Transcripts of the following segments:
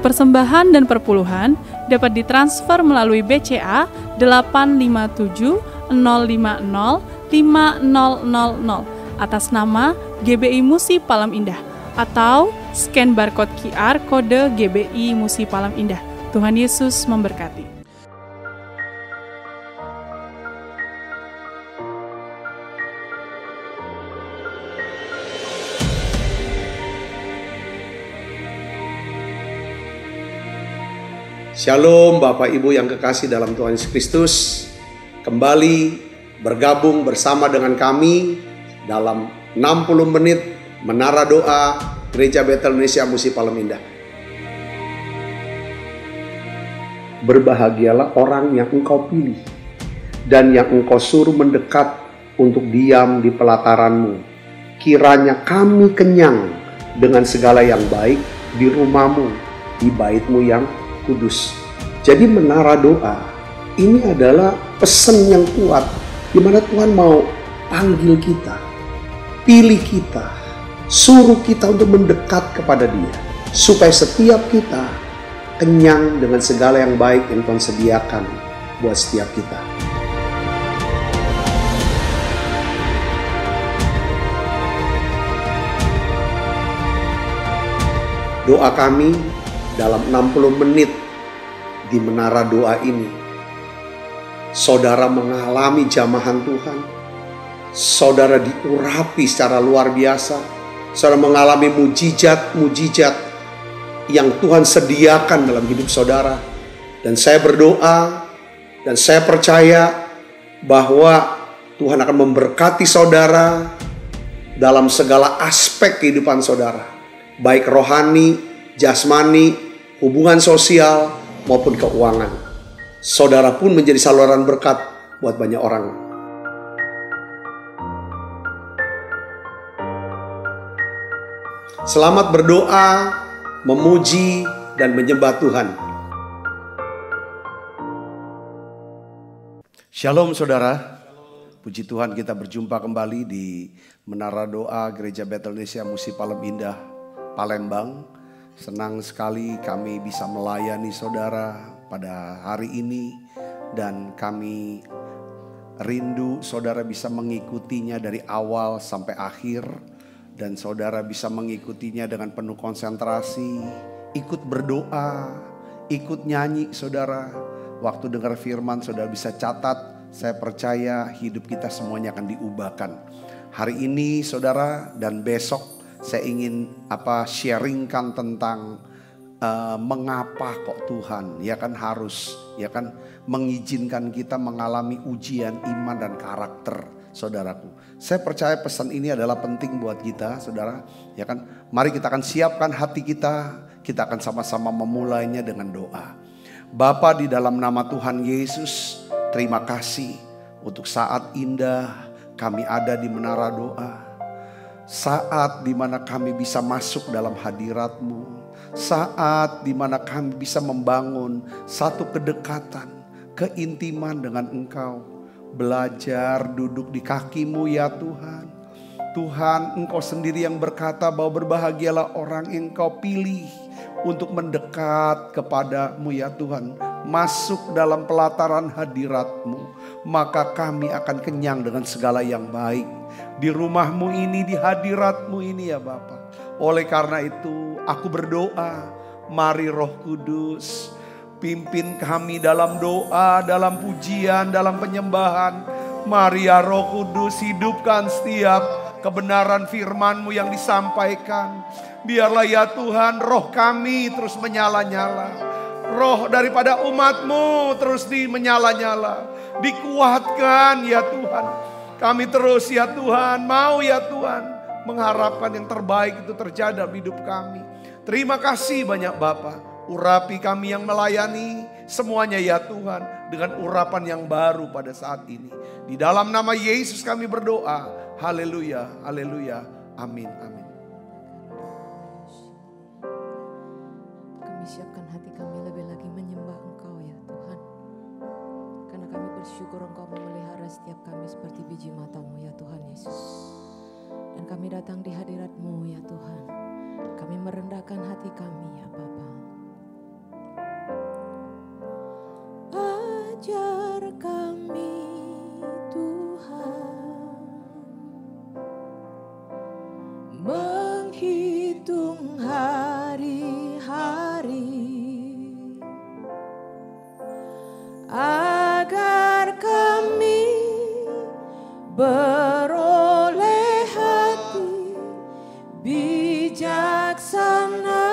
persembahan dan perpuluhan dapat ditransfer melalui BCA 857 050 5000 atas nama GBI Musi Palem Indah atau scan barcode QR kode GBI Musi Palem Indah. Tuhan Yesus memberkati. Shalom Bapak Ibu yang kekasih dalam Tuhan Yesus Kristus. Kembali bergabung bersama dengan kami dalam 60 menit Menara Doa Gereja Betel Indonesia Musi Palem Indah. Berbahagialah orang yang engkau pilih dan yang engkau suruh mendekat untuk diam di pelataranmu. Kiranya kami kenyang dengan segala yang baik di rumahmu, di baitmu yang kudus. Jadi menara doa ini adalah pesan yang kuat di mana Tuhan mau panggil kita, pilih kita, suruh kita untuk mendekat kepada Dia supaya setiap kita kenyang dengan segala yang baik yang Tuhan sediakan buat setiap kita. Doa kami dalam 60 menit di menara doa ini, saudara mengalami jamahan Tuhan, saudara diurapi secara luar biasa, saudara mengalami mujizat-mujizat yang Tuhan sediakan dalam hidup saudara. Dan saya berdoa dan saya percaya bahwa Tuhan akan memberkati saudara dalam segala aspek kehidupan saudara, baik rohani, jasmani, hubungan sosial maupun keuangan. Saudara pun menjadi saluran berkat buat banyak orang. Selamat berdoa, memuji, dan menyembah Tuhan. Shalom saudara. Puji Tuhan kita berjumpa kembali di Menara Doa Gereja Betel Indonesia Musi Palem Indah, Palembang. Senang sekali kami bisa melayani saudara pada hari ini dan kami rindu saudara bisa mengikutinya dari awal sampai akhir dan saudara bisa mengikutinya dengan penuh konsentrasi, ikut berdoa, ikut nyanyi saudara. Waktu dengar firman saudara bisa catat, saya percaya hidup kita semuanya akan diubahkan. Hari ini saudara dan besok saya ingin sharingkan tentang mengapa kok Tuhan harus mengizinkan kita mengalami ujian iman dan karakter saudaraku. Saya percaya pesan ini adalah penting buat kita saudara, Mari kita akan siapkan hati kita akan sama-sama memulainya dengan doa. Bapa di dalam nama Tuhan Yesus, terima kasih untuk saat indah kami ada di menara doa. Saat dimana kami bisa masuk dalam hadirat-Mu, saat dimana kami bisa membangun satu kedekatan, keintiman dengan Engkau, belajar duduk di kaki-Mu ya Tuhan. Tuhan, Engkau sendiri yang berkata bahwa berbahagialah orang yang Engkau pilih untuk mendekat kepada-Mu ya Tuhan, masuk dalam pelataran hadirat-Mu, maka kami akan kenyang dengan segala yang baik di rumah-Mu ini, di hadirat-Mu ini ya Bapa. Oleh karena itu aku berdoa, mari Roh Kudus pimpin kami dalam doa, dalam pujian, dalam penyembahan. Mari ya Roh Kudus hidupkan setiap kebenaran firman-Mu yang disampaikan. Biarlah ya Tuhan roh kami terus menyala-nyala, roh daripada umat-Mu terus menyala-nyala, dikuatkan ya Tuhan. Kami terus ya Tuhan, mau ya Tuhan mengharapkan yang terbaik itu terjadi dalam hidup kami. Terima kasih banyak Bapa. Urapi kami yang melayani semuanya ya Tuhan dengan urapan yang baru pada saat ini. Di dalam nama Yesus kami berdoa. Haleluya, haleluya, amin, amin. Kami siapkan hati kami lebih lagi menyembah Engkau ya Tuhan. Karena kami bersyukur Engkau memelihara setiap kami seperti biji mata-Mu ya Tuhan Yesus. Dan kami datang di hadirat-Mu ya Tuhan. Kami merendahkan hati kami ya Bapa. kami Tuhan, menghitung hari-hari agar kami beroleh hati bijaksana.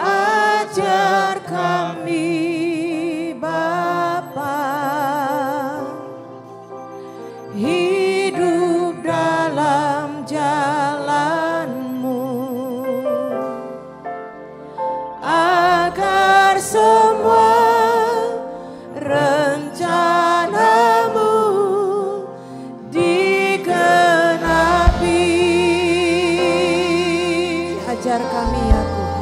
Ajar kami Bapa hidup dalam jalan-Mu, agar semua rencana-Mu digenapi. Ajar kami ya Tuhan,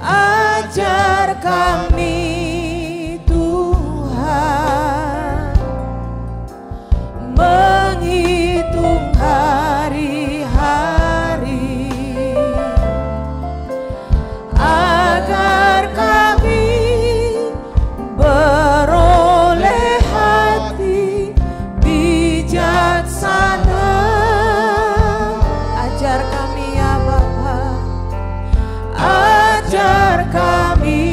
ajar kami Tuhan, menghitung hari-hari agar kami beroleh hati bijaksana. Ajar kami ya Bapa, ajar kami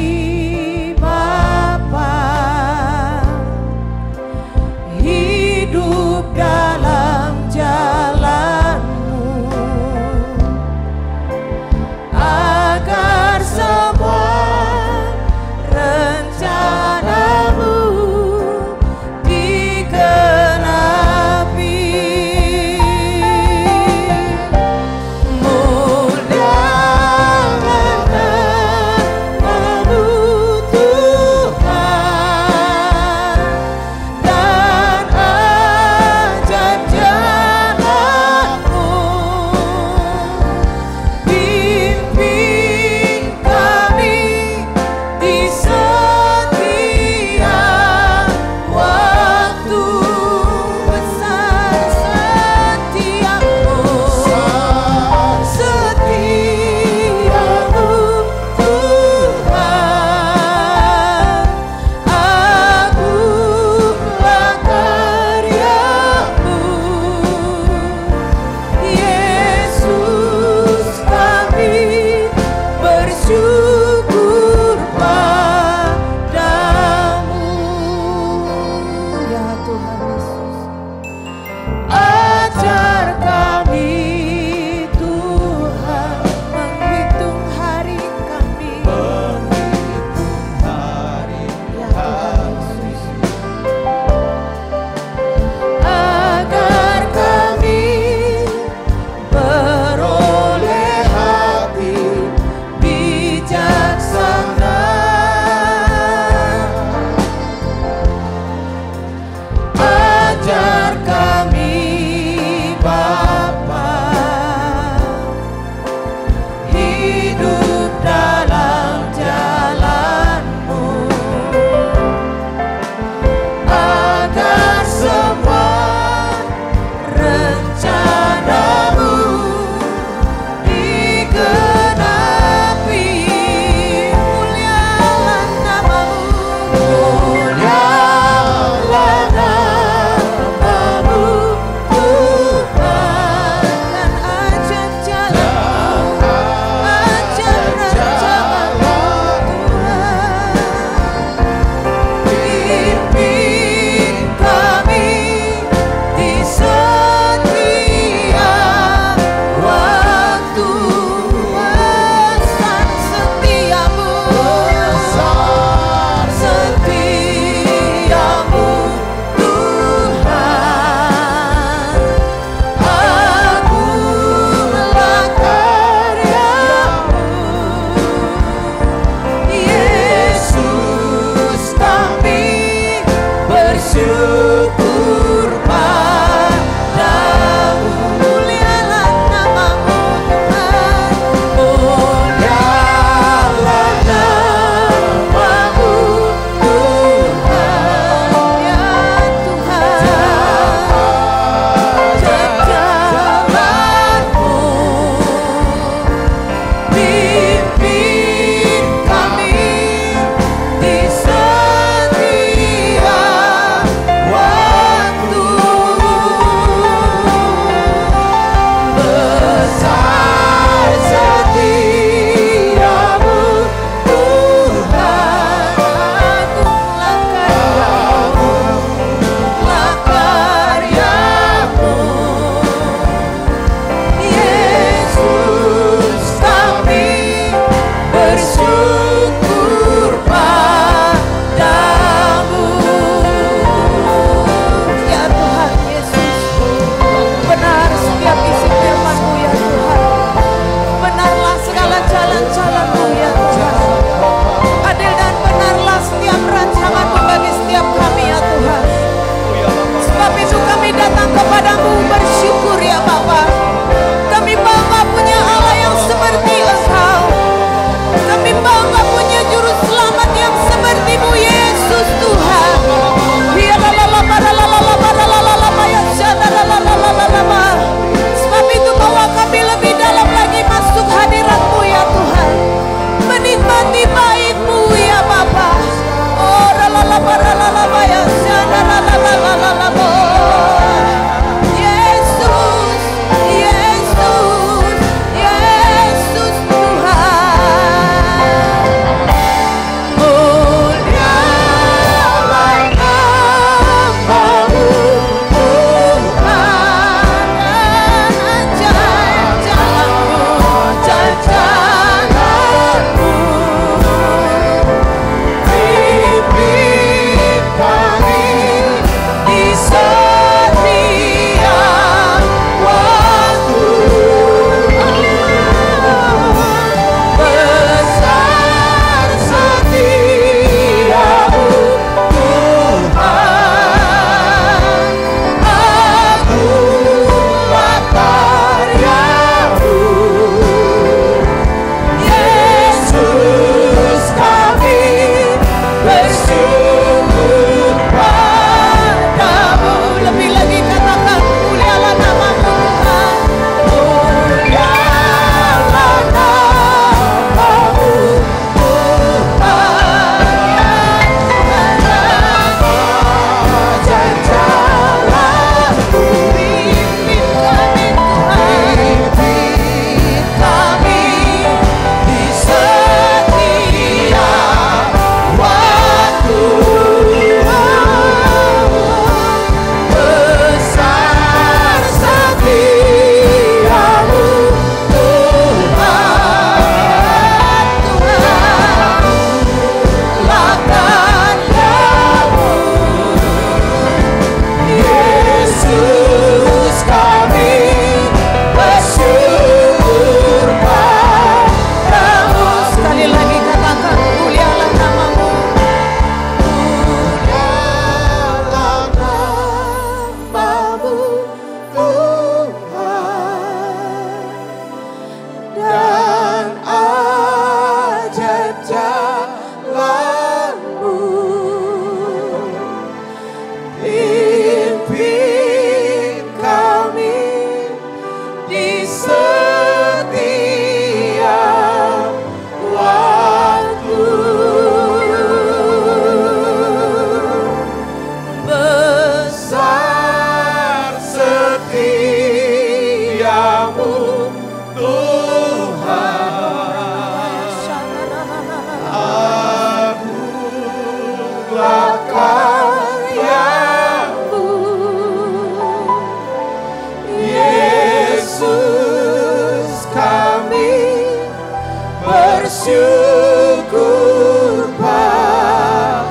bersyukur padamu.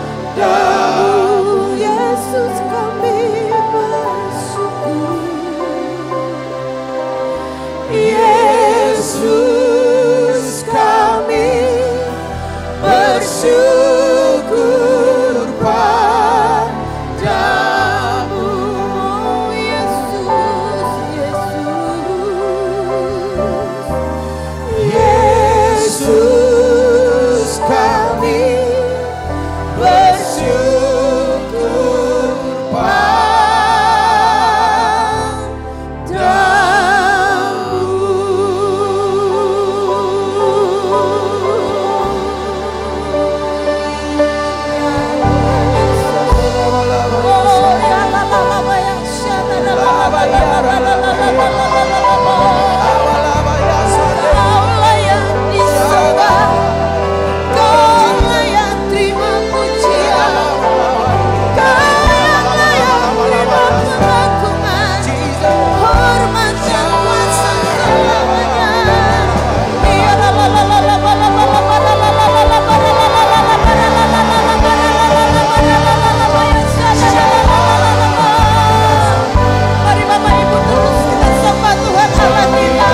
Yesus kami bersyukur. Yesus kami bersyukur padamu. Yesus kami bersyukur Kaulah yang disembah, Kaulah yang terima pujian, Kaulah yang terima pengakuan, hormat dan kuasa selamanya. Mari Bapak Ibu terus kita sembah Tuhan Allah kita.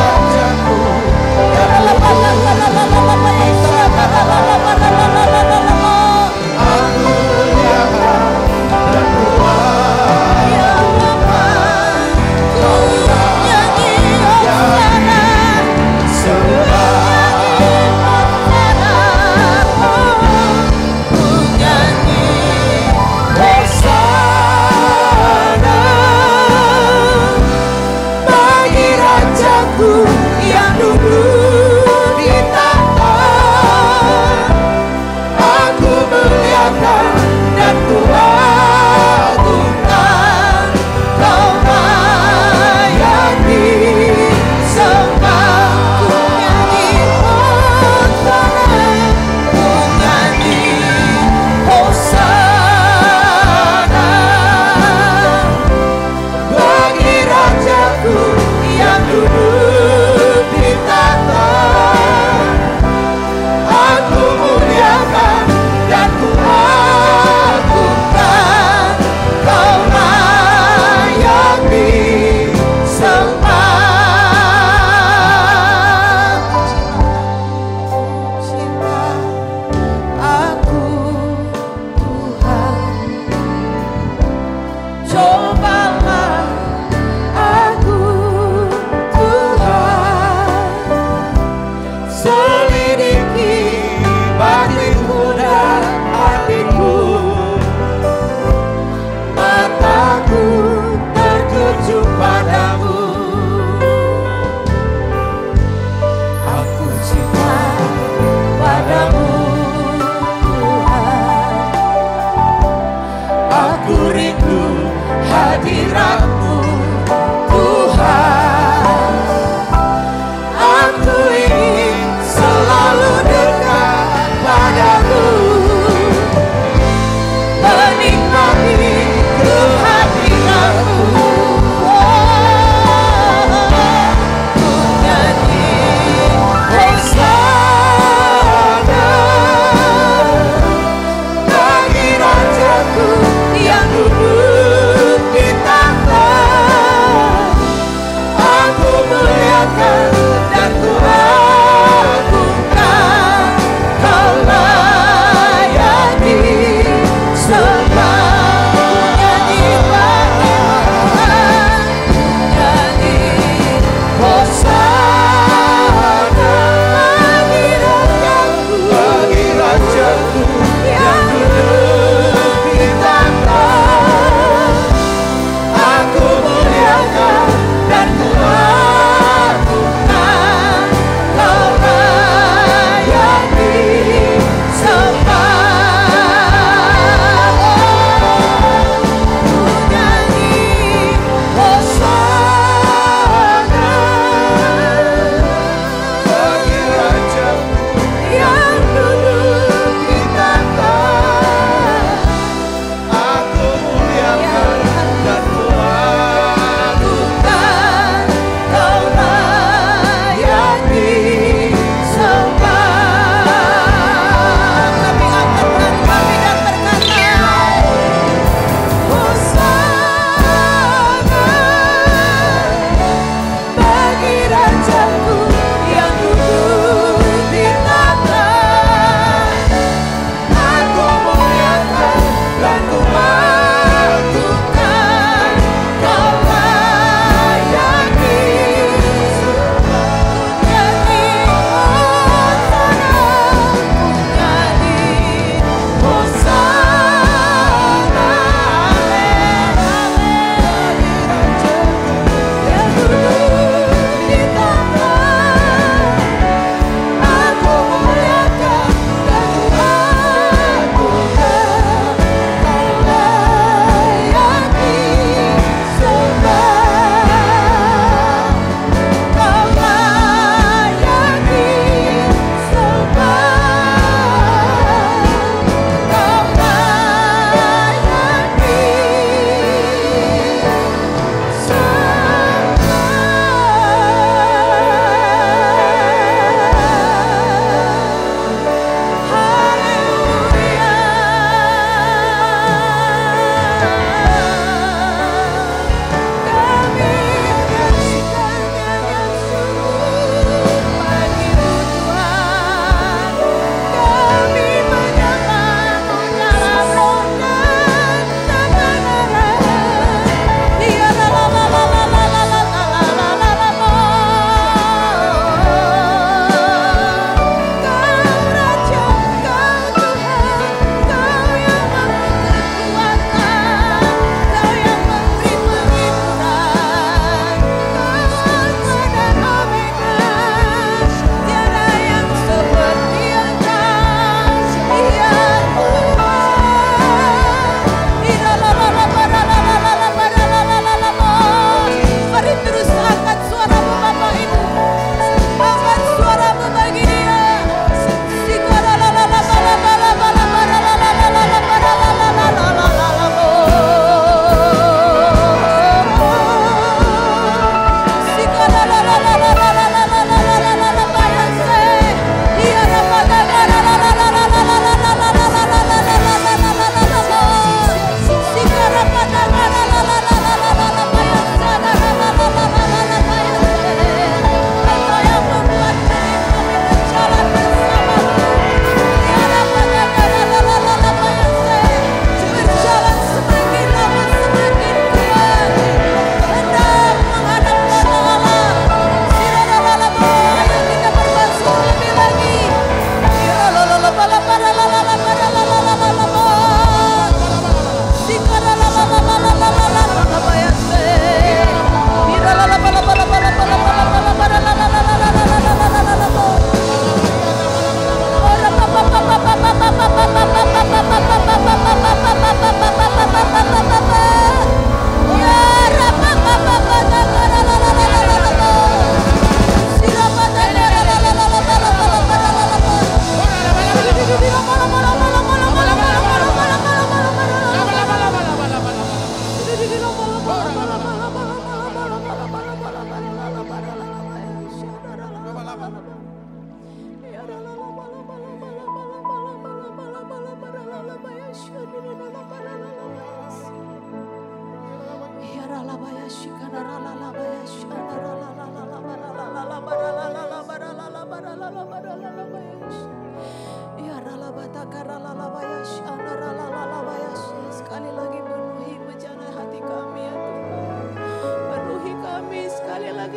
Bagi Rajaku yang duduk di tahta, aku muliakan dan kuagungkan. Kau layak disembah. Ku nyanyi Hosana, ku nyanyi Hosana. Bagi Rajaku yang duduk di tahta,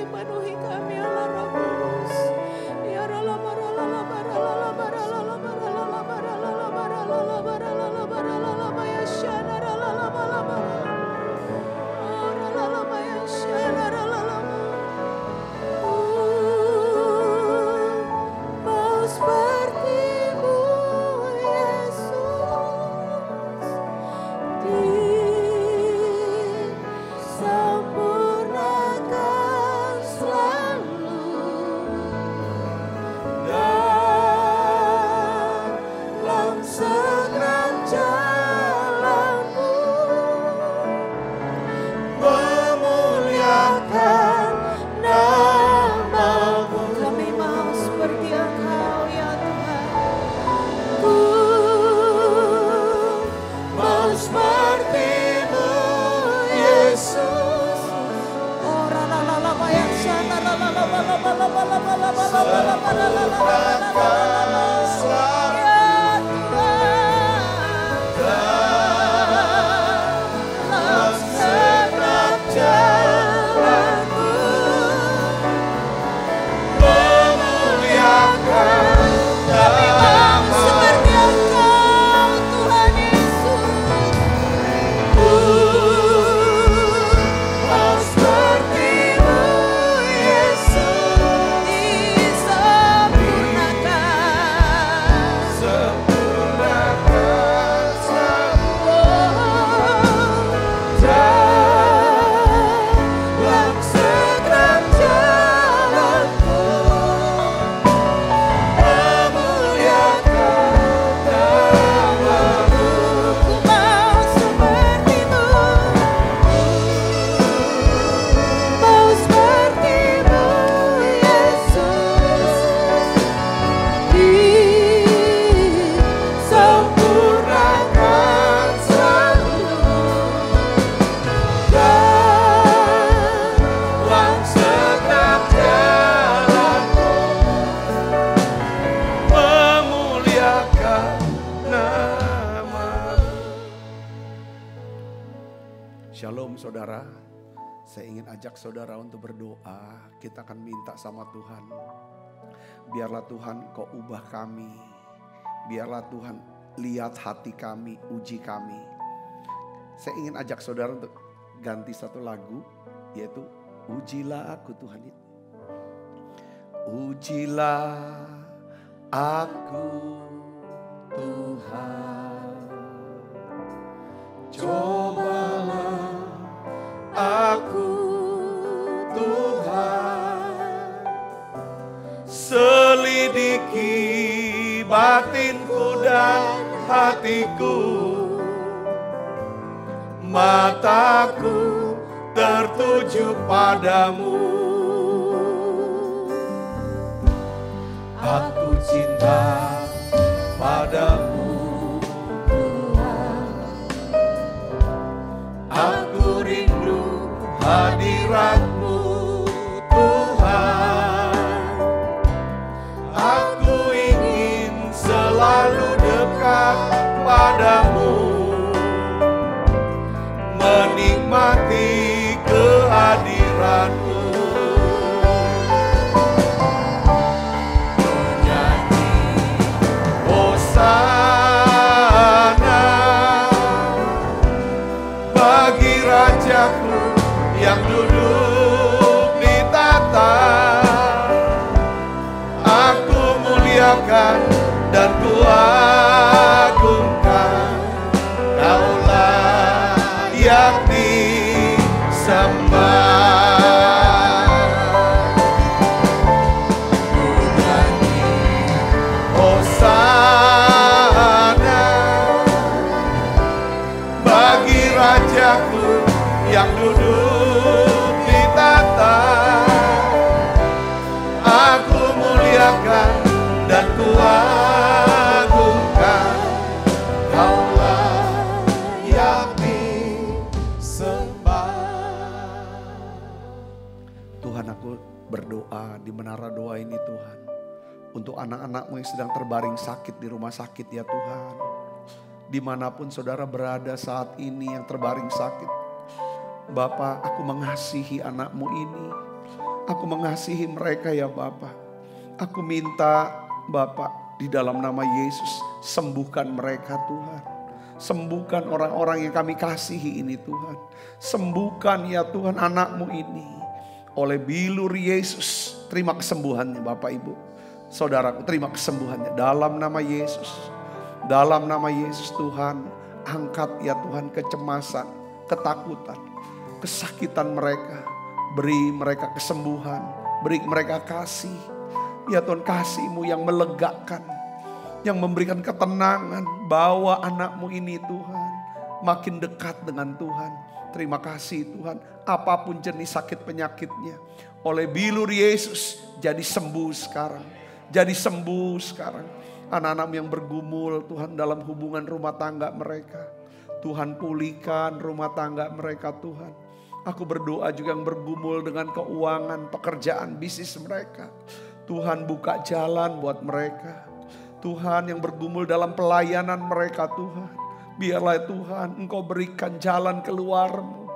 lagi penuhi kami Allah Roh Kudus. Ya rala barala barala barala barala barala barala barala barala baya shana rala barala. Oh rala baya shana rala. Mau seperti-Mu Yesus, disempurnakan selalu dalam segenap jalan-Mu, memuliakan nama-Mu. Kami mau seperti Engkau ya Tuhan. Ku mau seperti-Mu Yesus. Oh rala yang sana rala Shalom saudara, saya ingin ajak saudara untuk berdoa. Kita akan minta sama Tuhan, biarlah Tuhan Kau ubah kami, biarlah Tuhan lihat hati kami, uji kami. Saya ingin ajak saudara untuk ganti satu lagu, yaitu Ujilah Aku Tuhan. Ujilah aku Tuhan, cobalah aku Tuhan, selidiki batinku dan hatiku, mataku tertuju padamu. Aku cinta padamu Tuhan, aku rindu hadirat-Mu Tuhan, aku ingin selalu dekat padamu, menikmati kehadiran-Mu. Yang duduk di tata, aku muliakan dan kuagungkan, Kaulah yang disembah. Ku nyanyi Hosana bagi Rajaku yang duduk di tata, aku muliakan dan kuagungkan, Kaulah yang disembah. Tuhan, aku berdoa di menara doa ini Tuhan, untuk anak-anak-Mu yang sedang terbaring sakit di rumah sakit ya Tuhan. Dimanapun saudara berada saat ini yang terbaring sakit, Bapa, aku mengasihi anak-Mu ini. Aku mengasihi mereka ya Bapa. Aku minta Bapa di dalam nama Yesus, sembuhkan mereka Tuhan. Sembuhkan orang-orang yang kami kasihi ini Tuhan. Sembuhkan ya Tuhan anak-Mu ini. Oleh bilur Yesus, terima kesembuhannya Bapak Ibu. Saudaraku, terima kesembuhannya dalam nama Yesus. Dalam nama Yesus Tuhan, angkat ya Tuhan kecemasan, ketakutan, kesakitan mereka. Beri mereka kesembuhan, beri mereka kasih. Ya Tuhan, kasih-Mu yang melegakan, yang memberikan ketenangan. Bawa anak-Mu ini Tuhan makin dekat dengan Tuhan. Terima kasih Tuhan, apapun jenis sakit penyakitnya, oleh bilur Yesus jadi sembuh sekarang. Jadi sembuh sekarang. Anak-anak yang bergumul Tuhan dalam hubungan rumah tangga mereka, Tuhan pulihkan rumah tangga mereka Tuhan. Aku berdoa juga yang bergumul dengan keuangan, pekerjaan, bisnis mereka. Tuhan buka jalan buat mereka. Tuhan yang bergumul dalam pelayanan mereka Tuhan. Biarlah Tuhan Engkau berikan jalan keluar-Mu.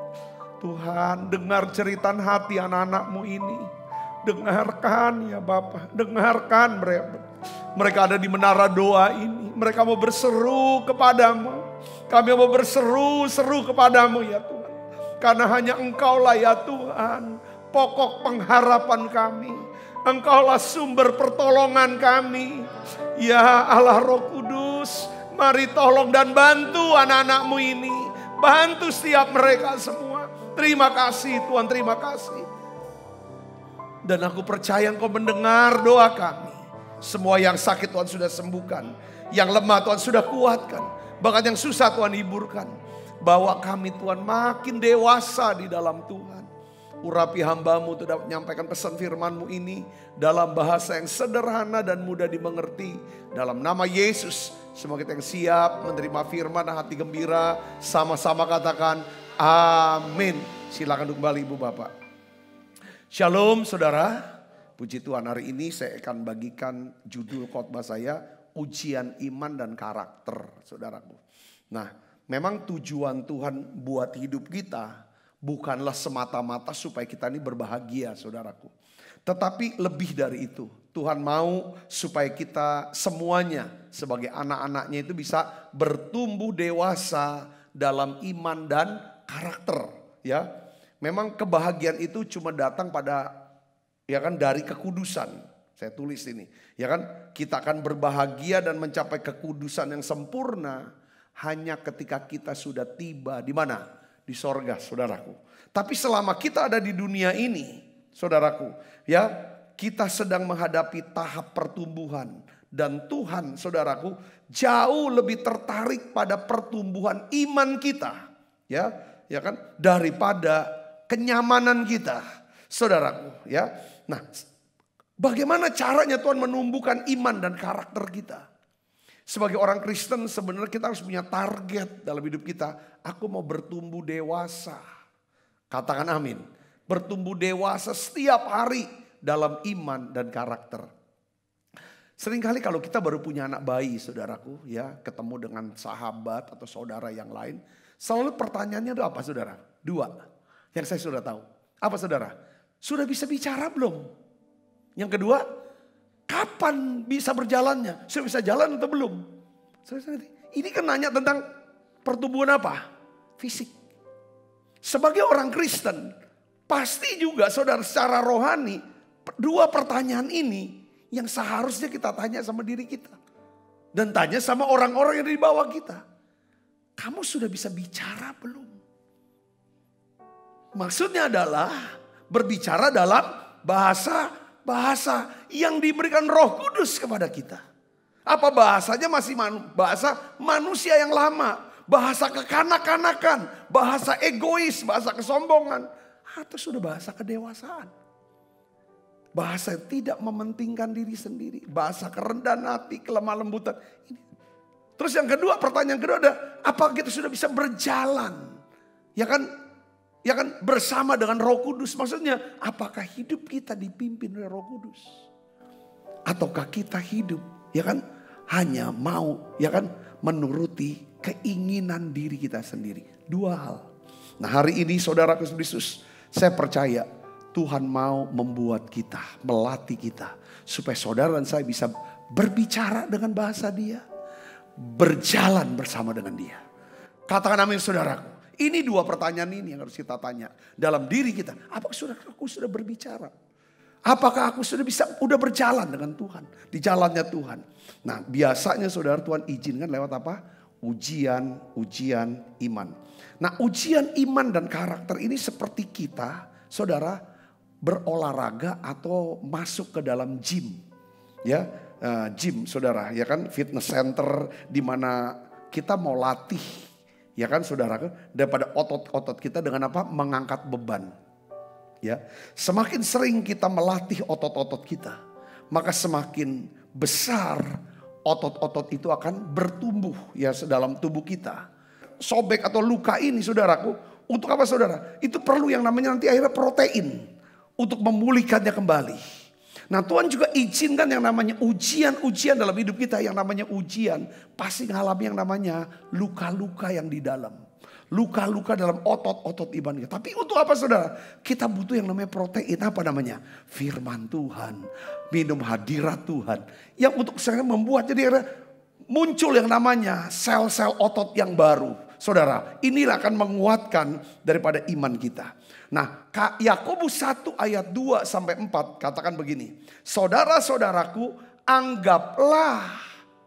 Tuhan dengar jeritan hati anak-anak-Mu ini. Dengarkan ya Bapa, dengarkan mereka. Mereka ada di menara doa ini. Mereka mau berseru kepadamu. Kami mau berseru-seru kepadamu ya Tuhan. Karena hanya Engkaulah ya Tuhan, pokok pengharapan kami. Engkaulah sumber pertolongan kami. Ya Allah Roh Kudus, mari tolong dan bantu anak-anak-Mu ini. Bantu setiap mereka semua. Terima kasih Tuhan, terima kasih. Dan aku percaya Engkau mendengar doa kami. Semua yang sakit Tuhan sudah sembuhkan. Yang lemah Tuhan sudah kuatkan. Bahkan yang susah Tuhan hiburkan. Bawa kami Tuhan makin dewasa di dalam Tuhan. Urapi hamba-Mu untuk dapat menyampaikan pesan firman-Mu ini dalam bahasa yang sederhana dan mudah dimengerti. Dalam nama Yesus, semoga kita yang siap menerima firman dan hati gembira. Sama-sama katakan amin. Silakan duduk kembali Ibu Bapak. Shalom saudara. Puji Tuhan, hari ini saya akan bagikan judul khotbah saya, ujian iman dan karakter saudaraku. Nah, memang tujuan Tuhan buat hidup kita bukanlah semata-mata supaya kita ini berbahagia saudaraku. Tetapi lebih dari itu. Tuhan mau supaya kita semuanya sebagai anak-anaknya itu bisa bertumbuh dewasa dalam iman dan karakter. Ya, memang kebahagiaan itu cuma datang pada ya kan dari kekudusan. Saya tulis ini. Ya kan, kita akan berbahagia dan mencapai kekudusan yang sempurna hanya ketika kita sudah tiba di mana? Di sorga, saudaraku. Tapi selama kita ada di dunia ini, saudaraku, ya, kita sedang menghadapi tahap pertumbuhan. Dan Tuhan, saudaraku, jauh lebih tertarik pada pertumbuhan iman kita. Ya kan, daripada kenyamanan kita, saudaraku, ya. Nah, bagaimana caranya Tuhan menumbuhkan iman dan karakter kita? Sebagai orang Kristen sebenarnya kita harus punya target dalam hidup kita. Aku mau bertumbuh dewasa. Katakan amin. Bertumbuh dewasa setiap hari dalam iman dan karakter. Seringkali kalau kita baru punya anak bayi saudaraku, ya, ketemu dengan sahabat atau saudara yang lain. Selalu pertanyaannya itu apa saudara? Dua yang saya sudah tahu. Apa saudara? Sudah bisa bicara belum? Yang kedua, kapan bisa berjalannya? Sudah bisa jalan atau belum? Ini kan nanya tentang pertumbuhan apa? Fisik. Sebagai orang Kristen, pasti juga saudara secara rohani, dua pertanyaan ini yang seharusnya kita tanya sama diri kita. Dan tanya sama orang-orang yang di bawah kita. Kamu sudah bisa bicara belum? Maksudnya adalah berbicara dalam bahasa yang diberikan Roh Kudus kepada kita. Apa bahasanya masih bahasa manusia yang lama, bahasa kekanak-kanakan, bahasa egois, bahasa kesombongan, atau sudah bahasa kedewasaan? Bahasa yang tidak mementingkan diri sendiri, bahasa kerendahan hati, kelemah lembutan. Terus yang kedua, pertanyaan kedua ada, apa kita sudah bisa berjalan? Ya kan bersama dengan Roh Kudus. Maksudnya apakah hidup kita dipimpin oleh Roh Kudus? Ataukah kita hidup ya kan hanya mau ya kan menuruti keinginan diri kita sendiri. Dua hal. Nah hari ini saudara Kristus, saya percaya Tuhan mau membuat kita, melatih kita. Supaya saudara dan saya bisa berbicara dengan bahasa dia. Berjalan bersama dengan dia. Katakan amin saudaraku. Ini dua pertanyaan ini yang harus kita tanya dalam diri kita. Apakah aku sudah berbicara? Apakah aku sudah berjalan dengan Tuhan? Di jalannya Tuhan. Nah biasanya saudara Tuhan izinkan lewat apa? Ujian iman. Nah ujian iman dan karakter ini seperti kita saudara berolahraga atau masuk ke dalam gym. Ya, gym saudara ya kan, fitness center di mana kita mau latih. Ya kan saudara, daripada otot-otot kita dengan apa? Mengangkat beban. Ya, semakin sering kita melatih otot-otot kita, maka semakin besar otot-otot itu akan bertumbuh ya dalam tubuh kita. Sobek atau luka ini saudaraku, untuk apa saudara? Itu perlu yang namanya nanti akhirnya protein untuk memulihkannya kembali. Nah Tuhan juga izinkan yang namanya ujian-ujian dalam hidup kita. Yang namanya ujian pasti mengalami yang namanya luka-luka yang di dalam. Luka-luka dalam otot-otot iman kita. Tapi untuk apa saudara? Kita butuh yang namanya protein. Apa namanya? Firman Tuhan. Minum hadirat Tuhan. Yang untuk saya membuat jadi muncul yang namanya sel-sel otot yang baru. Saudara, inilah akan menguatkan daripada iman kita. Nah, Yakobus 1 ayat 2 sampai 4 katakan begini. Saudara-saudaraku, anggaplah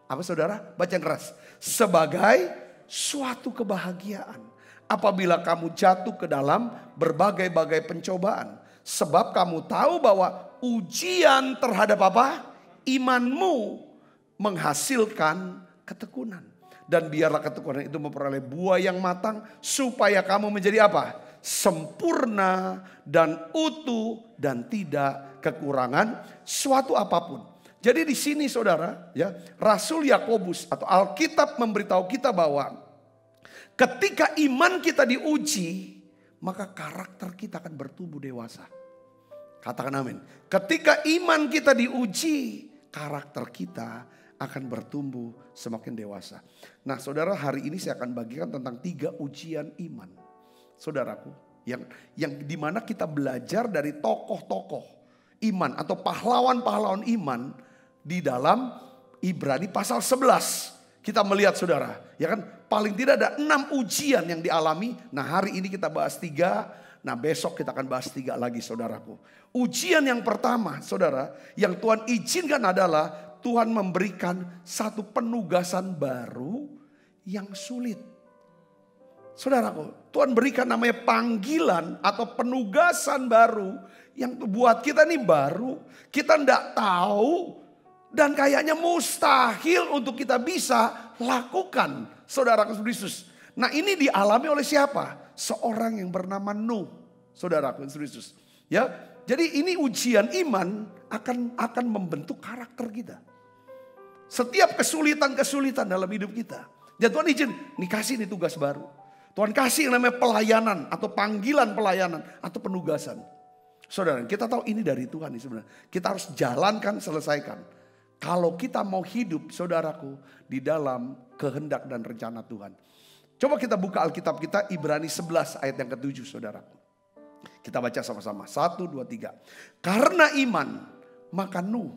apa saudara? Baca yang keras. Sebagai suatu kebahagiaan apabila kamu jatuh ke dalam berbagai-bagai pencobaan. Sebab kamu tahu bahwa ujian terhadap apa? Imanmu menghasilkan ketekunan. Dan biarlah ketekunan itu memperoleh buah yang matang supaya kamu menjadi apa? Sempurna dan utuh dan tidak kekurangan suatu apapun. Jadi di sini saudara, ya, Rasul Yakobus atau Alkitab memberitahu kita bahwa ketika iman kita diuji, maka karakter kita akan bertumbuh dewasa. Katakan amin. Ketika iman kita diuji, karakter kita akan bertumbuh semakin dewasa. Nah saudara, hari ini saya akan bagikan tentang 3 ujian iman. Saudaraku, yang dimana kita belajar dari tokoh-tokoh iman atau pahlawan-pahlawan iman di dalam Ibrani pasal 11. Kita melihat saudara, ya kan, paling tidak ada 6 ujian yang dialami. Nah hari ini kita bahas 3, nah besok kita akan bahas 3 lagi saudaraku. Ujian yang pertama saudara, yang Tuhan izinkan adalah Tuhan memberikan satu penugasan baru yang sulit. Saudaraku, Tuhan berikan namanya panggilan atau penugasan baru yang buat kita nih baru. Kita enggak tahu dan kayaknya mustahil untuk kita bisa lakukan. Saudaraku Yesus. Nah ini dialami oleh siapa? Seorang yang bernama Nuh. Saudaraku Yesus. Ya, jadi ini ujian iman akan membentuk karakter kita. Setiap kesulitan-kesulitan dalam hidup kita. Dan Tuhan izin, kasih ini tugas baru. Tuhan kasih yang namanya pelayanan atau panggilan pelayanan atau penugasan. Saudara, kita tahu ini dari Tuhan sebenarnya. Kita harus jalankan, selesaikan. Kalau kita mau hidup saudaraku di dalam kehendak dan rencana Tuhan. Coba kita buka Alkitab kita Ibrani 11 ayat yang ke-7 saudaraku. Kita baca sama-sama. 1, 2, 3. Karena iman maka Nuh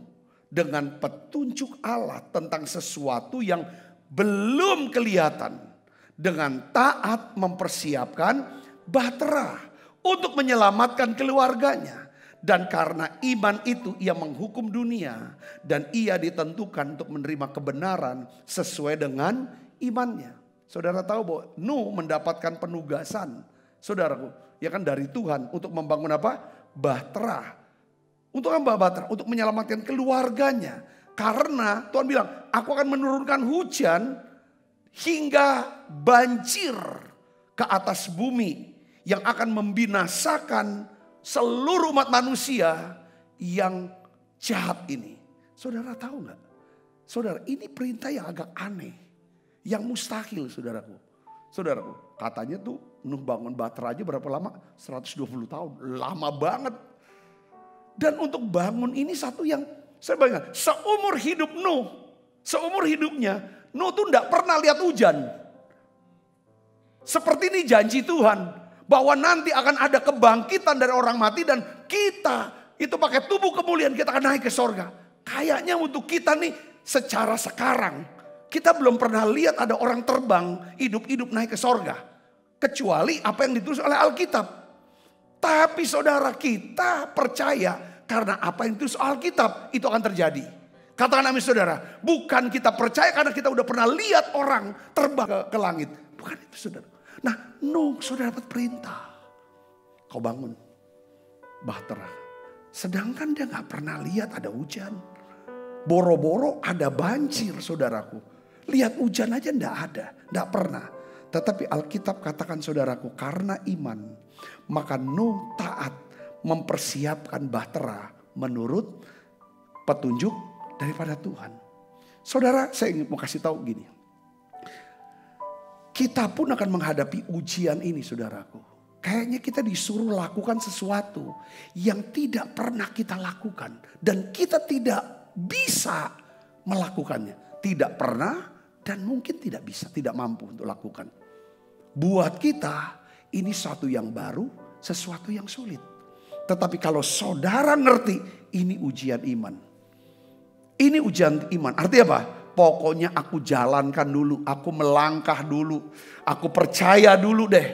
dengan petunjuk Allah tentang sesuatu yang belum kelihatan. Dengan taat mempersiapkan bahtera untuk menyelamatkan keluarganya. Dan karena iman itu ia menghukum dunia. Dan ia ditentukan untuk menerima kebenaran sesuai dengan imannya. Saudara tahu bahwa Nuh mendapatkan penugasan. Saudaraku, ya kan dari Tuhan untuk membangun apa? Bahtera. Untuk apa bahtera? Untuk menyelamatkan keluarganya. Karena Tuhan bilang, aku akan menurunkan hujan hingga banjir ke atas bumi. Yang akan membinasakan seluruh umat manusia yang jahat ini. Saudara tahu gak? Saudara, ini perintah yang agak aneh. Yang mustahil saudaraku. Saudaraku, katanya tuh Nuh bangun bahtera aja berapa lama? 120 tahun. Lama banget. Dan untuk bangun ini satu yang saya bayangkan. Seumur hidup Nuh. Seumur hidupnya. Nuh tuh gak pernah lihat hujan. Seperti ini janji Tuhan. Bahwa nanti akan ada kebangkitan dari orang mati. Dan kita itu pakai tubuh kemuliaan, kita akan naik ke sorga. Kayaknya untuk kita nih secara sekarang, kita belum pernah lihat ada orang terbang hidup-hidup naik ke sorga. Kecuali apa yang ditulis oleh Alkitab. Tapi saudara, kita percaya karena apa yang ditulis Alkitab itu akan terjadi. Katakan amin saudara. Bukan kita percaya karena kita udah pernah lihat orang terbang ke langit. Bukan itu saudara. Nah, saudara dapat perintah. Kau bangun bahtera. Sedangkan dia gak pernah lihat ada hujan. Boro-boro ada banjir saudaraku. Lihat hujan aja gak ada. Gak pernah. Tetapi Alkitab katakan saudaraku, karena iman, maka Nuh taat mempersiapkan bahtera menurut petunjuk daripada Tuhan. Saudara, saya ingin mau kasih tahu gini. Kita pun akan menghadapi ujian ini saudaraku. Kayaknya kita disuruh lakukan sesuatu yang tidak pernah kita lakukan. Dan kita tidak bisa melakukannya. Tidak pernah dan mungkin tidak bisa, tidak mampu untuk lakukan. Buat kita ini sesuatu yang baru, sesuatu yang sulit. Tetapi kalau saudara ngerti, ini ujian iman. Ini ujian iman. Artinya apa? Pokoknya aku jalankan dulu, aku melangkah dulu, aku percaya dulu deh.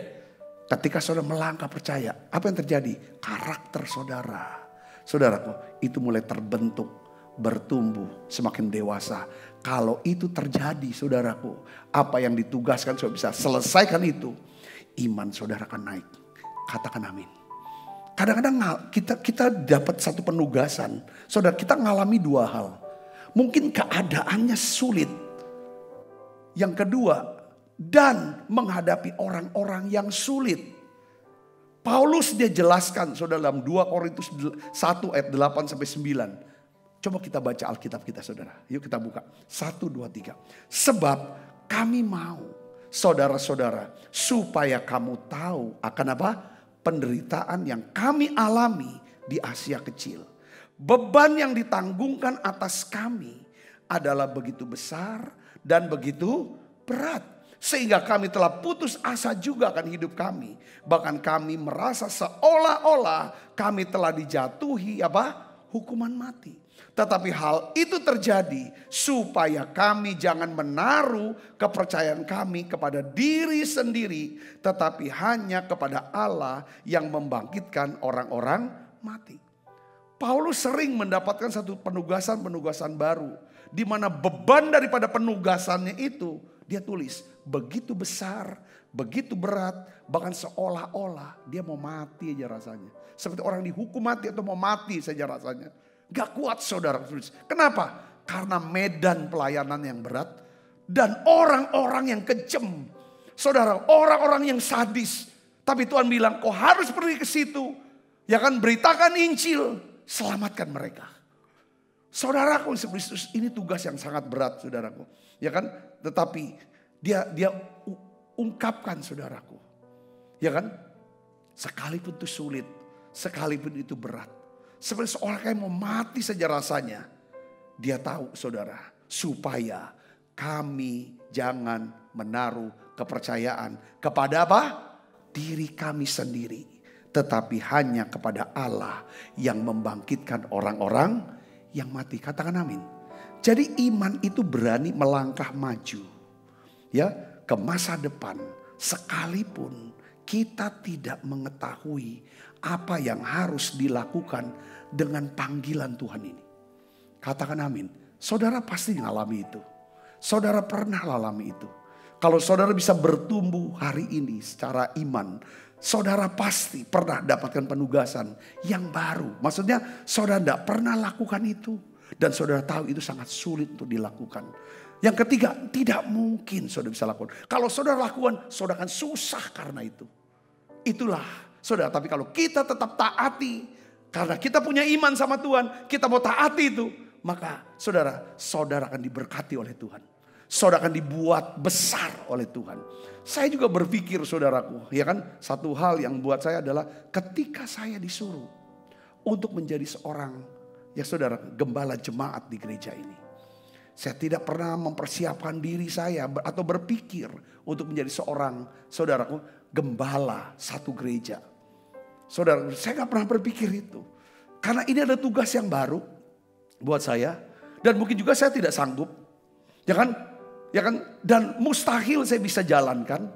Ketika saudara melangkah percaya, apa yang terjadi? Karakter saudara. Saudaraku, itu mulai terbentuk, bertumbuh, semakin dewasa. Kalau itu terjadi saudaraku, apa yang ditugaskan saudara bisa selesaikan itu, iman saudara akan naik. Katakan amin. Kadang-kadang kita dapat satu penugasan. Saudara, kita ngalami dua hal. Mungkin keadaannya sulit. Yang kedua, dan menghadapi orang-orang yang sulit. Paulus dia jelaskan saudara dalam 2 Korintus 1 ayat 8 sampai 9. Coba kita baca Alkitab kita saudara. Yuk kita buka. 1, 2, 3. Sebab kami mau saudara-saudara supaya kamu tahu akan apa? Penderitaan yang kami alami di Asia Kecil. Beban yang ditanggungkan atas kami adalah begitu besar dan begitu berat. Sehingga kami telah putus asa juga akan hidup kami. Bahkan kami merasa seolah-olah kami telah dijatuhi hukuman mati. Tetapi hal itu terjadi supaya kami jangan menaruh kepercayaan kami kepada diri sendiri. Tetapi hanya kepada Allah yang membangkitkan orang-orang mati. Paulus sering mendapatkan satu penugasan-penugasan baru. Di mana beban daripada penugasannya itu dia tulis begitu besar, begitu berat. Bahkan seolah-olah dia mau mati aja rasanya. Seperti orang dihukum mati atau mau mati saja rasanya. Gak kuat saudara. Kenapa? Karena medan pelayanan yang berat. Dan orang-orang yang kejam. Saudara, orang-orang yang sadis. Tapi Tuhan bilang kau harus pergi ke situ. Ya kan, beritakan Injil. Selamatkan mereka. Saudaraku Kristus, ini tugas yang sangat berat saudaraku. Ya kan, tetapi dia ungkapkan saudaraku. Ya kan, sekalipun itu sulit. Sekalipun itu berat. Seperti seorang kayak mau mati saja rasanya. Dia tahu saudara. Supaya kami jangan menaruh kepercayaan kepada apa? Diri kami sendiri. Tetapi hanya kepada Allah yang membangkitkan orang-orang yang mati. Katakan amin. Jadi iman itu berani melangkah maju. Ya, ke masa depan. Sekalipun kita tidak mengetahui apa yang harus dilakukan dengan panggilan Tuhan ini. Katakan amin. Saudara pasti ngalami itu. Saudara pernah alami itu. Kalau saudara bisa bertumbuh hari ini secara iman, saudara pasti pernah dapatkan penugasan yang baru. Maksudnya saudara tidak pernah lakukan itu. Dan saudara tahu itu sangat sulit untuk dilakukan. Yang ketiga, tidak mungkin saudara bisa lakukan. Kalau saudara lakukan, saudara akan susah karena itu. Itulah saudara, tapi kalau kita tetap taati, karena kita punya iman sama Tuhan, kita mau taati itu, maka saudara akan diberkati oleh Tuhan. Saudara akan dibuat besar oleh Tuhan. Saya juga berpikir saudaraku, ya kan, satu hal yang buat saya adalah ketika saya disuruh untuk menjadi seorang, ya saudara, gembala jemaat di gereja ini. Saya tidak pernah mempersiapkan diri saya atau berpikir untuk menjadi seorang, saudaraku, gembala satu gereja. Saudara, saya gak pernah berpikir itu. Karena ini ada tugas yang baru buat saya. Dan mungkin juga saya tidak sanggup. Ya kan? Dan mustahil saya bisa jalankan.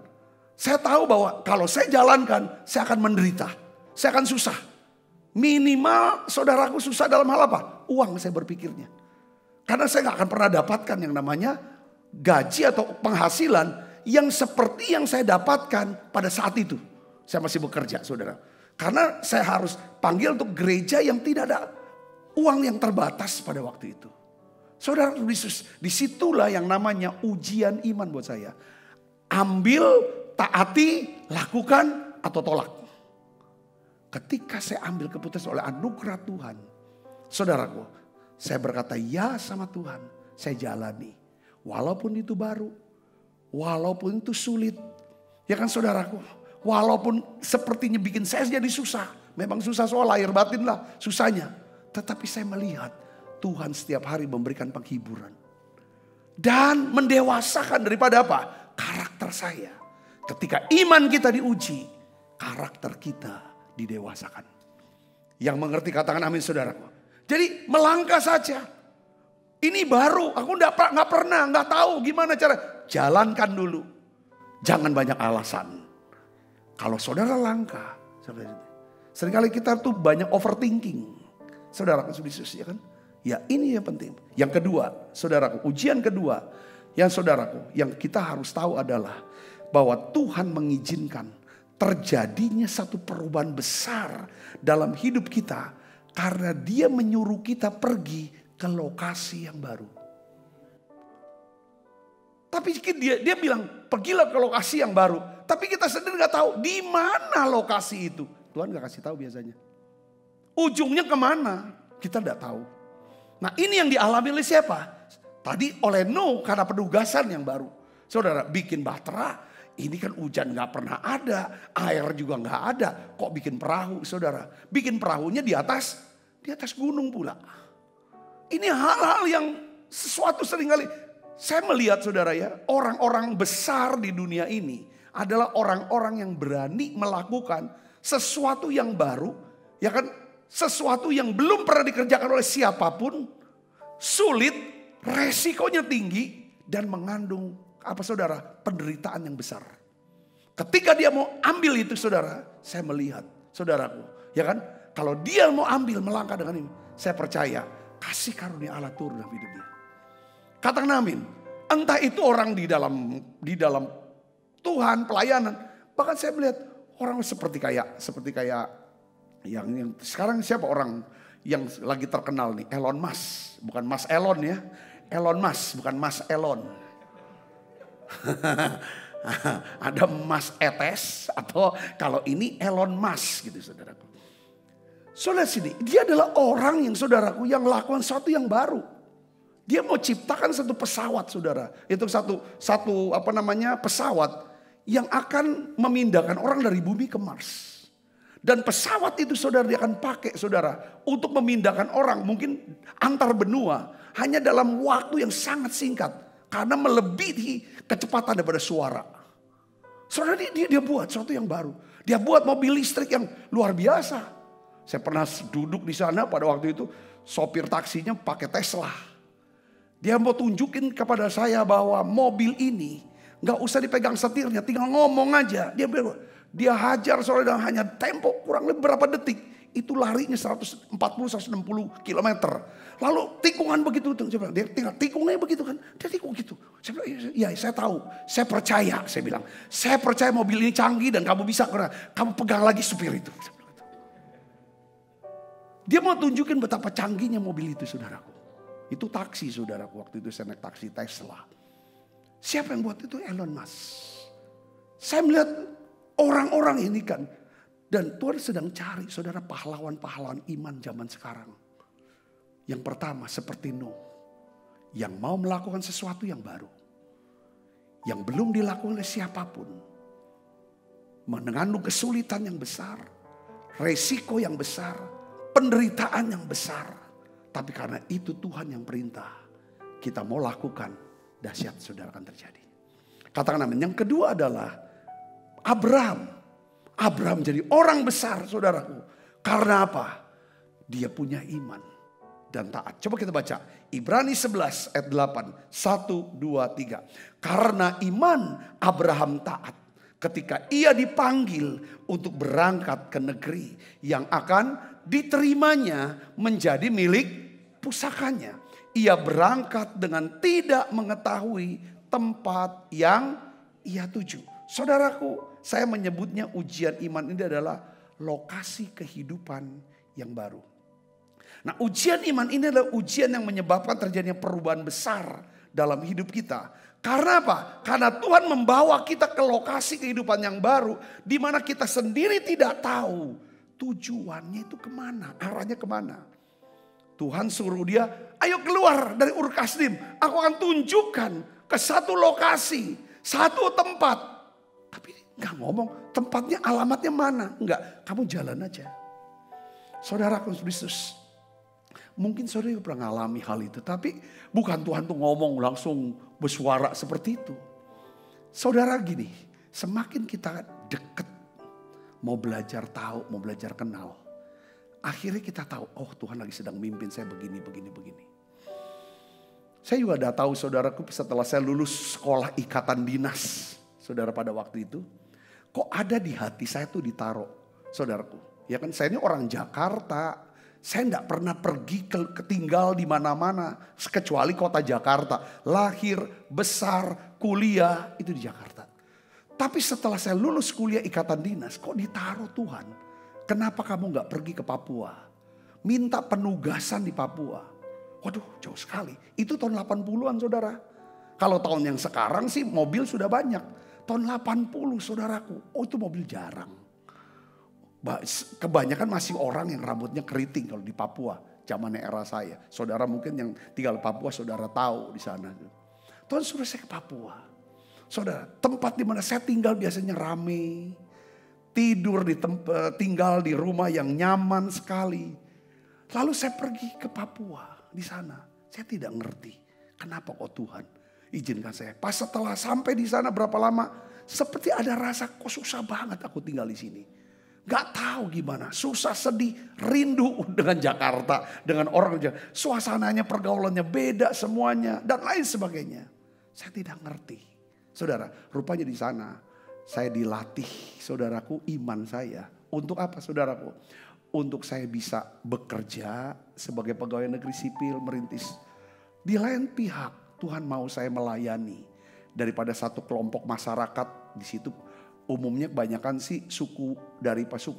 Saya tahu bahwa kalau saya jalankan, saya akan menderita. Saya akan susah. Minimal saudaraku susah dalam hal apa? Uang saya berpikirnya. Karena saya gak akan pernah dapatkan yang namanya gaji atau penghasilan yang seperti yang saya dapatkan pada saat itu. Saya masih bekerja, saudara. Karena saya harus panggil untuk gereja yang tidak ada uang yang terbatas pada waktu itu. Saudara, disitulah yang namanya ujian iman buat saya. Ambil, taati, lakukan atau tolak. Ketika saya ambil keputusan oleh anugerah Tuhan, saudaraku, saya berkata ya sama Tuhan, saya jalani. Walaupun itu baru, walaupun itu sulit. Ya kan saudaraku, walaupun sepertinya bikin saya jadi susah. Memang susah soal lahir batin lah susahnya. Tetapi saya melihat Tuhan setiap hari memberikan penghiburan. Dan mendewasakan daripada apa? Karakter saya. Ketika iman kita diuji, karakter kita didewasakan. Yang mengerti katakan amin saudaraku. Jadi melangkah saja. Ini baru, aku nggak pernah, nggak tahu gimana cara. Jalankan dulu. Jangan banyak alasan. Kalau saudara langkah, seringkali kita tuh banyak overthinking. Saudara kan ya kan? Ya ini yang penting. Yang kedua, saudaraku, ujian kedua yang saudaraku, yang kita harus tahu adalah bahwa Tuhan mengizinkan terjadinya satu perubahan besar dalam hidup kita karena Dia menyuruh kita pergi ke lokasi yang baru. Tapi dia bilang pergilah ke lokasi yang baru. Tapi kita sendiri nggak tahu di mana lokasi itu. Tuhan nggak kasih tahu biasanya. Ujungnya kemana? Kita nggak tahu. Nah ini yang dialami oleh siapa? Tadi oleh Nuh karena penugasan yang baru. Saudara bikin bahtera. Ini kan hujan nggak pernah ada. Air juga nggak ada. Kok bikin perahu saudara? Bikin perahunya di atas gunung pula. Ini hal-hal yang sesuatu seringkali saya melihat saudara ya, orang-orang besar di dunia ini adalah orang-orang yang berani melakukan sesuatu yang baru, ya kan? Sesuatu yang belum pernah dikerjakan oleh siapapun, sulit, resikonya tinggi dan mengandung apa saudara? Penderitaan yang besar. Ketika dia mau ambil itu saudara, saya melihat saudaraku, ya kan? Kalau dia mau ambil melangkah dengan ini, saya percaya kasih karunia Allah turun dalam hidup dia. Katakan amin. Entah itu orang di dalam Tuhan, pelayanan. Bahkan saya melihat orang seperti kayak yang sekarang siapa orang yang lagi terkenal nih? Elon Musk. Bukan Mas Elon ya. Elon Musk, bukan Mas Elon. Ada Mas Etes atau kalau ini Elon Musk gitu saudaraku. Saudara sini, dia adalah orang yang saudaraku yang melakukan sesuatu yang baru. Dia mau ciptakan satu pesawat saudara. Itu satu pesawat yang akan memindahkan orang dari bumi ke Mars. Dan pesawat itu saudara dia akan pakai saudara untuk memindahkan orang mungkin antar benua hanya dalam waktu yang sangat singkat. Karena melebihi kecepatan daripada suara. Saudara dia buat sesuatu yang baru. Dia buat mobil listrik yang luar biasa. Saya pernah duduk di sana pada waktu itu sopir taksinya pakai Tesla. Dia mau tunjukin kepada saya bahwa mobil ini nggak usah dipegang setirnya, tinggal ngomong aja. Dia hajar saudara dalam hanya tempo kurang lebih berapa detik. Itu larinya 140-160 km. Lalu tikungan begitu. Dia tinggal tikungnya begitu kan. Dia tikung gitu. Saya bilang, ya saya tahu. Saya percaya. Saya bilang, saya percaya mobil ini canggih dan kamu bisa. Kamu pegang lagi supir itu. Dia mau tunjukin betapa canggihnya mobil itu saudaraku. Itu taksi saudaraku. Waktu itu saya naik taksi Tesla. Siapa yang buat itu? Elon Musk. Saya melihat orang-orang ini kan. Dan Tuhan sedang cari saudara pahlawan-pahlawan iman zaman sekarang. Yang pertama seperti Nuh. Yang mau melakukan sesuatu yang baru. Yang belum dilakukan oleh siapapun. Mengandung kesulitan yang besar. Resiko yang besar. Penderitaan yang besar. Tapi karena itu Tuhan yang perintah. Kita mau lakukan. Dahsyat saudara akan terjadi. Katakan amin. Yang kedua adalah Abraham. Abraham jadi orang besar, saudaraku. Karena apa? Dia punya iman dan taat. Coba kita baca Ibrani 11 ayat 8. 1, 2, 3. Karena iman Abraham taat ketika ia dipanggil untuk berangkat ke negeri yang akan diterimanya menjadi milik pusakanya. Ia berangkat dengan tidak mengetahui tempat yang ia tuju. Saudaraku, saya menyebutnya ujian iman ini adalah lokasi kehidupan yang baru. Nah, ujian iman ini adalah ujian yang menyebabkan terjadinya perubahan besar dalam hidup kita. Karena apa? Karena Tuhan membawa kita ke lokasi kehidupan yang baru, di mana kita sendiri tidak tahu tujuannya itu kemana, arahnya kemana. Tuhan suruh dia, ayo keluar dari Ur Kasdim, aku akan tunjukkan ke satu lokasi, satu tempat. Tapi nggak ngomong tempatnya, alamatnya mana. Enggak, kamu jalan aja. Saudara Kristus, mungkin saudara juga pernah mengalami hal itu. Tapi bukan Tuhan tuh ngomong langsung bersuara seperti itu. Saudara gini, semakin kita deket, mau belajar tahu, mau belajar kenal. Akhirnya kita tahu, oh Tuhan lagi sedang mimpin saya begini. Saya juga udah tahu saudaraku, setelah saya lulus sekolah ikatan dinas. Saudara, pada waktu itu, kok ada di hati saya tuh ditaruh, saudaraku. Ya kan, saya ini orang Jakarta. Saya enggak pernah pergi tinggal di mana-mana kecuali kota Jakarta. Lahir, besar, kuliah itu di Jakarta. Tapi setelah saya lulus kuliah ikatan dinas, kok ditaruh Tuhan. Kenapa kamu enggak pergi ke Papua? Minta penugasan di Papua. Waduh, jauh sekali. Itu tahun 80-an, saudara. Kalau tahun yang sekarang sih mobil sudah banyak. Tahun 80, saudaraku. Oh, itu mobil jarang. Kebanyakan masih orang yang rambutnya keriting kalau di Papua. Zamannya era saya. Saudara mungkin yang tinggal di Papua, saudara tahu di sana. Tuhan suruh saya ke Papua. Saudara, tempat di mana saya tinggal biasanya rame. Tidur tinggal di rumah yang nyaman sekali. Lalu saya pergi ke Papua. Di sana saya tidak ngerti kenapa kok Tuhan izinkan saya. Pas setelah sampai di sana berapa lama, seperti ada rasa kok susah banget aku tinggal di sini. Gak tahu gimana, susah, sedih, rindu dengan Jakarta, dengan orang Jakarta. Suasananya, pergaulannya beda semuanya dan lain sebagainya. Saya tidak ngerti. Saudara, rupanya di sana saya dilatih, saudaraku, iman saya. Untuk apa, saudaraku? Untuk saya bisa bekerja sebagai pegawai negeri sipil, merintis. Di lain pihak Tuhan mau saya melayani daripada satu kelompok masyarakat di situ. Umumnya kebanyakan sih suku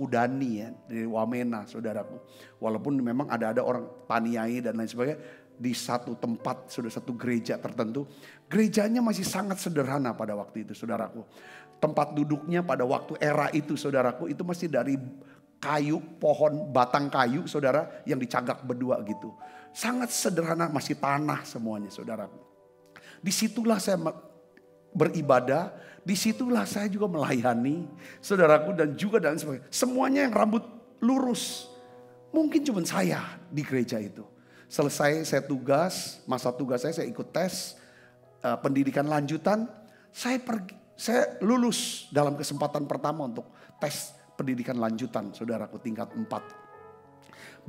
Dani ya, dari Wamena, saudaraku. Walaupun memang ada orang Paniai dan lain sebagainya, di satu tempat, sudah satu gereja tertentu. Gerejanya masih sangat sederhana pada waktu itu, saudaraku. Tempat duduknya pada waktu era itu, saudaraku, itu masih dari kayu, pohon, batang kayu, saudara, yang dicagak berdua gitu. Sangat sederhana, masih tanah semuanya, saudara. Disitulah saya beribadah, disitulah saya juga melayani, saudaraku, dan juga dan sebagainya. Semuanya yang rambut lurus. Mungkin cuma saya di gereja itu. Selesai saya tugas, masa tugas saya ikut tes pendidikan lanjutan. Saya lulus dalam kesempatan pertama untuk tes pendidikan lanjutan, saudaraku, tingkat 4.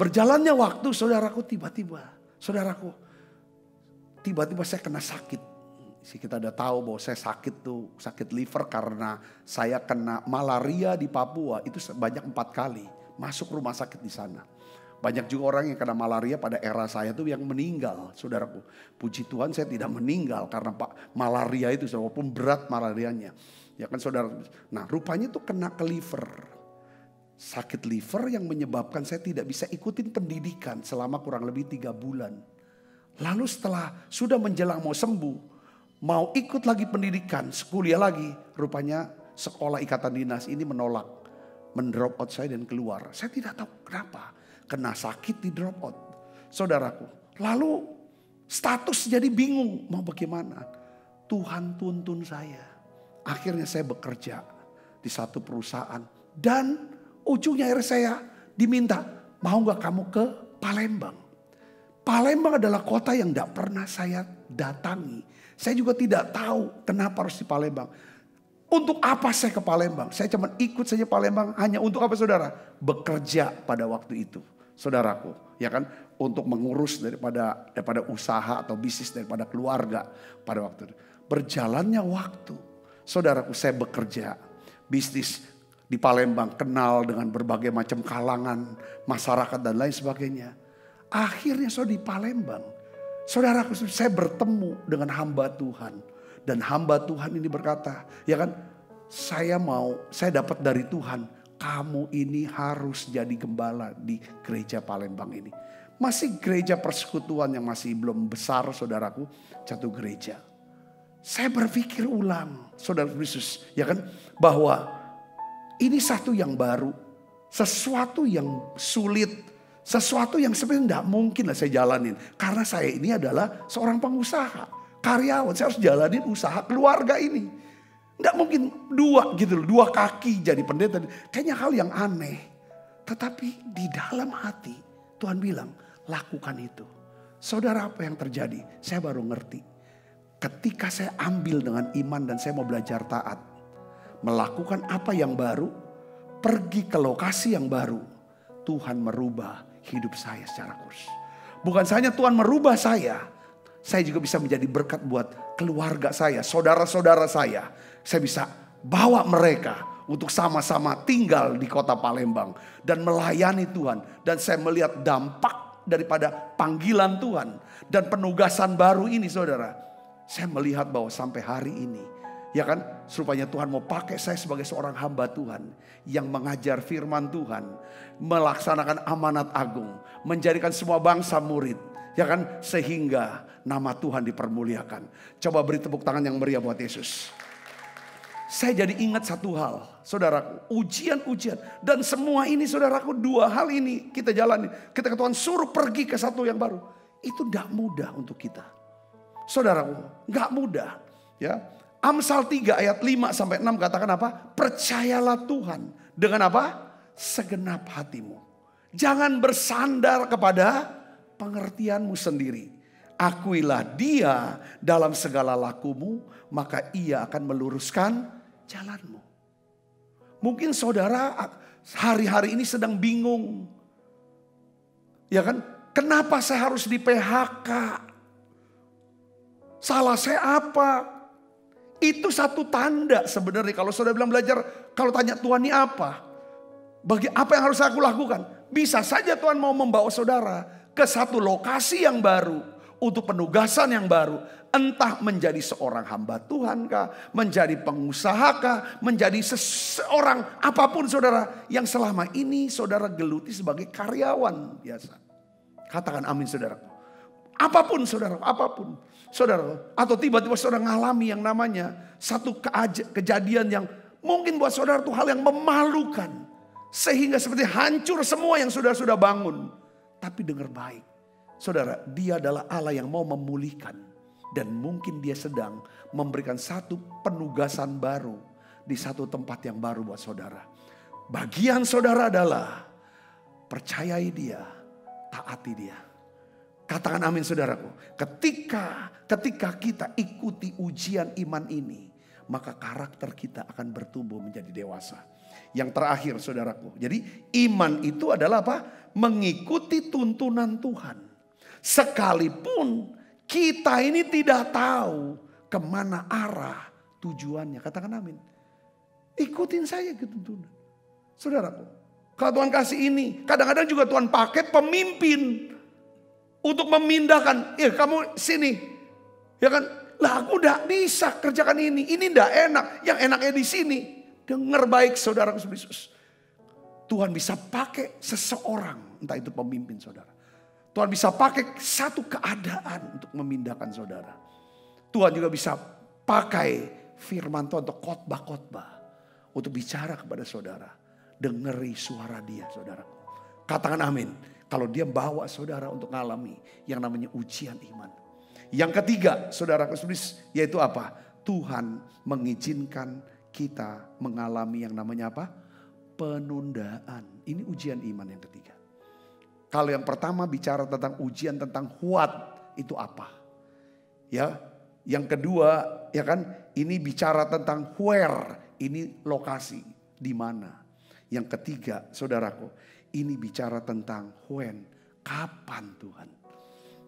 Berjalannya waktu, saudaraku, tiba-tiba saya kena sakit. Kita udah tahu bahwa saya sakit liver karena saya kena malaria di Papua. Itu sebanyak 4 kali masuk rumah sakit di sana. Banyak juga orang yang kena malaria pada era saya tuh yang meninggal, saudaraku. Puji Tuhan saya tidak meninggal karena malaria itu, walaupun berat malarianya. Ya kan, saudara. Nah, rupanya tuh kena ke liver. Sakit liver yang menyebabkan saya tidak bisa ikutin pendidikan selama kurang lebih 3 bulan. Lalu setelah sudah menjelang mau sembuh, mau ikut lagi pendidikan, kuliah lagi. Rupanya sekolah ikatan dinas ini menolak, mendrop out saya dan keluar. Saya tidak tahu kenapa, kena sakit di drop out, saudaraku. Lalu status jadi bingung, mau bagaimana. Tuhan tuntun saya. Akhirnya saya bekerja di satu perusahaan dan ujungnya akhirnya saya diminta, mau gak kamu ke Palembang? Palembang adalah kota yang gak pernah saya datangi. Saya juga tidak tahu kenapa harus di Palembang. Untuk apa saya ke Palembang? Saya cuma ikut saja Palembang hanya untuk apa saudara? Bekerja pada waktu itu. Saudaraku, ya kan? Untuk mengurus daripada usaha atau bisnis daripada keluarga pada waktu itu. Berjalannya waktu. Saudaraku, saya bekerja. Bisnis di Palembang, kenal dengan berbagai macam kalangan, masyarakat dan lain sebagainya. Akhirnya saudara di Palembang. Saudaraku, saya bertemu dengan hamba Tuhan. Dan hamba Tuhan ini berkata, ya kan, saya dapat dari Tuhan, kamu ini harus jadi gembala di gereja Palembang ini. Masih gereja persekutuan yang masih belum besar saudaraku, satu gereja. Saya berpikir ulang, saudara Yesus, ya kan, bahwa ini satu yang baru, sesuatu yang sulit, sesuatu yang sebenarnya tidak mungkin lah saya jalanin. Karena saya ini adalah seorang pengusaha. Karyawan, saya harus jalanin usaha keluarga ini. Tidak mungkin dua kaki jadi pendeta. Kayaknya hal yang aneh. Tetapi di dalam hati Tuhan bilang, lakukan itu. Saudara, apa yang terjadi? Saya baru ngerti. Ketika saya ambil dengan iman dan saya mau belajar taat. Melakukan apa yang baru. Pergi ke lokasi yang baru. Tuhan merubah hidup saya secara khusus. Bukan saja Tuhan merubah saya juga bisa menjadi berkat buat keluarga saya, saudara-saudara saya. Saya bisa bawa mereka untuk sama-sama tinggal di kota Palembang dan melayani Tuhan. Dan saya melihat dampak daripada panggilan Tuhan dan penugasan baru ini saudara. Saya melihat bahwa sampai hari ini, ya kan, rupanya Tuhan mau pakai saya sebagai seorang hamba Tuhan yang mengajar firman Tuhan, melaksanakan amanat agung, menjadikan semua bangsa murid. Ya kan, sehingga nama Tuhan dipermuliakan. Coba beri tepuk tangan yang meriah buat Yesus. Saya jadi ingat satu hal, saudaraku, ujian-ujian. Dan semua ini saudaraku, dua hal ini kita jalani. Ketika Tuhan suruh pergi ke satu yang baru, itu tidak mudah untuk kita. Saudaraku, gak mudah. Ya, Amsal 3 ayat 5-6 katakan apa? Percayalah Tuhan dengan apa? Segenap hatimu. Jangan bersandar kepada pengertianmu sendiri. Akuilah Dia dalam segala lakumu, maka Ia akan meluruskan jalanmu. Mungkin saudara hari-hari ini sedang bingung. Ya kan? Kenapa saya harus di PHK? Salah saya apa? Itu satu tanda sebenarnya kalau saudara bilang belajar, kalau tanya Tuhan ini apa? Apa yang harus aku lakukan? Bisa saja Tuhan mau membawa saudara ke satu lokasi yang baru, untuk penugasan yang baru. Entah menjadi seorang hamba Tuhan kah, menjadi pengusaha kah, menjadi seseorang apapun saudara. Yang selama ini saudara geluti sebagai karyawan biasa. Katakan amin saudara. Apapun saudara, apapun. Saudara, atau tiba-tiba saudara ngalami yang namanya satu kejadian yang mungkin buat saudara itu hal yang memalukan. Sehingga seperti hancur semua yang sudah bangun. Tapi dengar baik, saudara, Dia adalah Allah yang mau memulihkan. Dan mungkin Dia sedang memberikan satu penugasan baru di satu tempat yang baru buat saudara. Bagian saudara adalah percayai Dia, taati Dia. Katakan amin saudaraku. Ketika kita ikuti ujian iman ini, maka karakter kita akan bertumbuh menjadi dewasa. Yang terakhir saudaraku. Jadi iman itu adalah apa? Mengikuti tuntunan Tuhan. Sekalipun kita ini tidak tahu kemana arah tujuannya. Katakan amin. Ikutin saya ke tuntunan. Saudaraku. Kalau Tuhan kasih ini. Kadang-kadang juga Tuhan pakai pemimpin. Untuk memindahkan. Ya kamu sini. Ya kan. Lah aku udah bisa kerjakan ini. Ini tidak enak. Yang enaknya di sini. Dengar baik saudara Yesus. Tuhan bisa pakai seseorang. Entah itu pemimpin saudara. Tuhan bisa pakai satu keadaan untuk memindahkan saudara. Tuhan juga bisa pakai firman Tuhan untuk khotbah-khotbah. Untuk bicara kepada saudara. Dengeri suara Dia saudara. Katakan amin. Kalau Dia bawa saudara untuk mengalami yang namanya ujian iman. Yang ketiga saudara Yesus, yaitu apa? Tuhan mengizinkan kita mengalami yang namanya apa? Penundaan. Ini ujian iman yang ketiga. Kalau yang pertama bicara tentang ujian tentang huat, itu apa? Ya, Yang kedua, ya kan, ini bicara tentang where, ini lokasi, di mana. Yang ketiga, saudaraku, ini bicara tentang when, kapan Tuhan.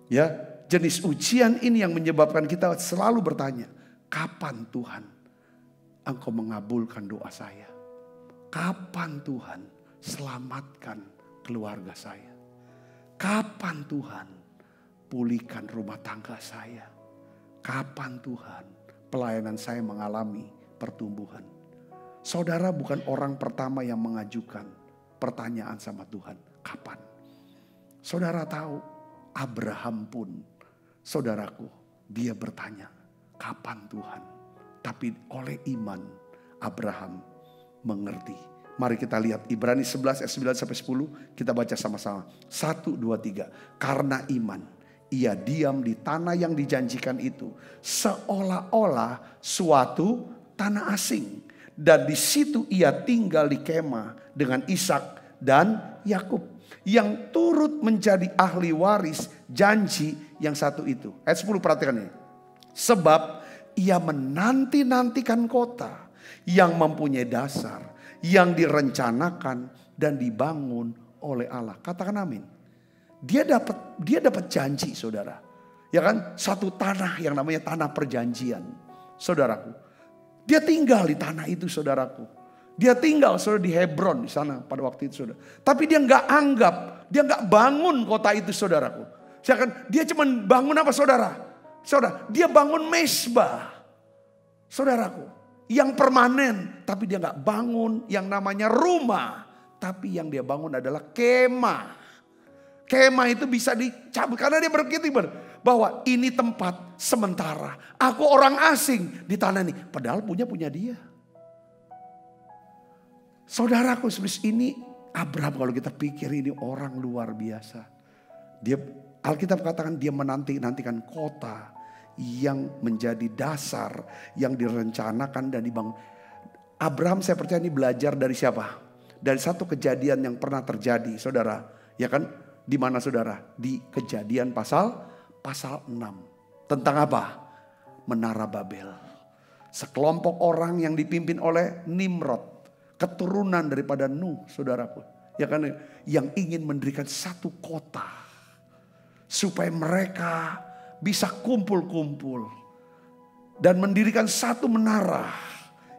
Ya, jenis ujian ini yang menyebabkan kita selalu bertanya, kapan Tuhan Engkau mengabulkan doa saya? Kapan Tuhan selamatkan keluarga saya? Kapan Tuhan pulihkan rumah tangga saya? Kapan Tuhan pelayanan saya mengalami pertumbuhan? Saudara bukan orang pertama yang mengajukan pertanyaan sama Tuhan. Kapan? Saudara tahu Abraham pun, saudaraku, dia bertanya, kapan Tuhan? Tapi oleh iman Abraham mengerti. Mari kita lihat Ibrani 11 ayat 9 sampai 10, kita baca sama-sama. 1, 2, 3. Karena iman, ia diam di tanah yang dijanjikan itu, seolah-olah suatu tanah asing. Dan di situ ia tinggal di kemah dengan Ishak dan Yakub, yang turut menjadi ahli waris janji yang satu itu. Ayat 10 perhatikan ini. Sebab ia menanti-nantikan kota yang mempunyai dasar, yang direncanakan dan dibangun oleh Allah. Katakan amin. Dia dapat janji, saudara. Ya kan, satu tanah yang namanya tanah perjanjian, saudaraku. Dia tinggal di tanah itu, saudaraku. Dia tinggal, saudara, di Hebron di sana pada waktu itu, saudara. Tapi dia nggak anggap, dia nggak bangun kota itu, saudaraku. Dia cuma bangun apa, saudara? Saudara, dia bangun mesbah, saudaraku, yang permanen. Tapi dia nggak bangun yang namanya rumah. Tapi yang dia bangun adalah kemah. Kemah itu bisa dicabut karena dia berpikir bahwa ini tempat sementara. Aku orang asing di tanah ini. Padahal punya dia. Saudaraku, ini Abraham, kalau kita pikir ini orang luar biasa. Alkitab katakan dia menanti-nantikan kota yang menjadi dasar, yang direncanakan dan dibangun. Abraham, saya percaya ini belajar dari siapa? Dari satu kejadian yang pernah terjadi, saudara. Ya kan? Di mana, saudara? Di Kejadian pasal 6. Tentang apa? Menara Babel. Sekelompok orang yang dipimpin oleh Nimrod, keturunan daripada Nuh, saudaraku. Ya kan? Yang ingin mendirikan satu kota supaya mereka bisa kumpul-kumpul dan mendirikan satu menara,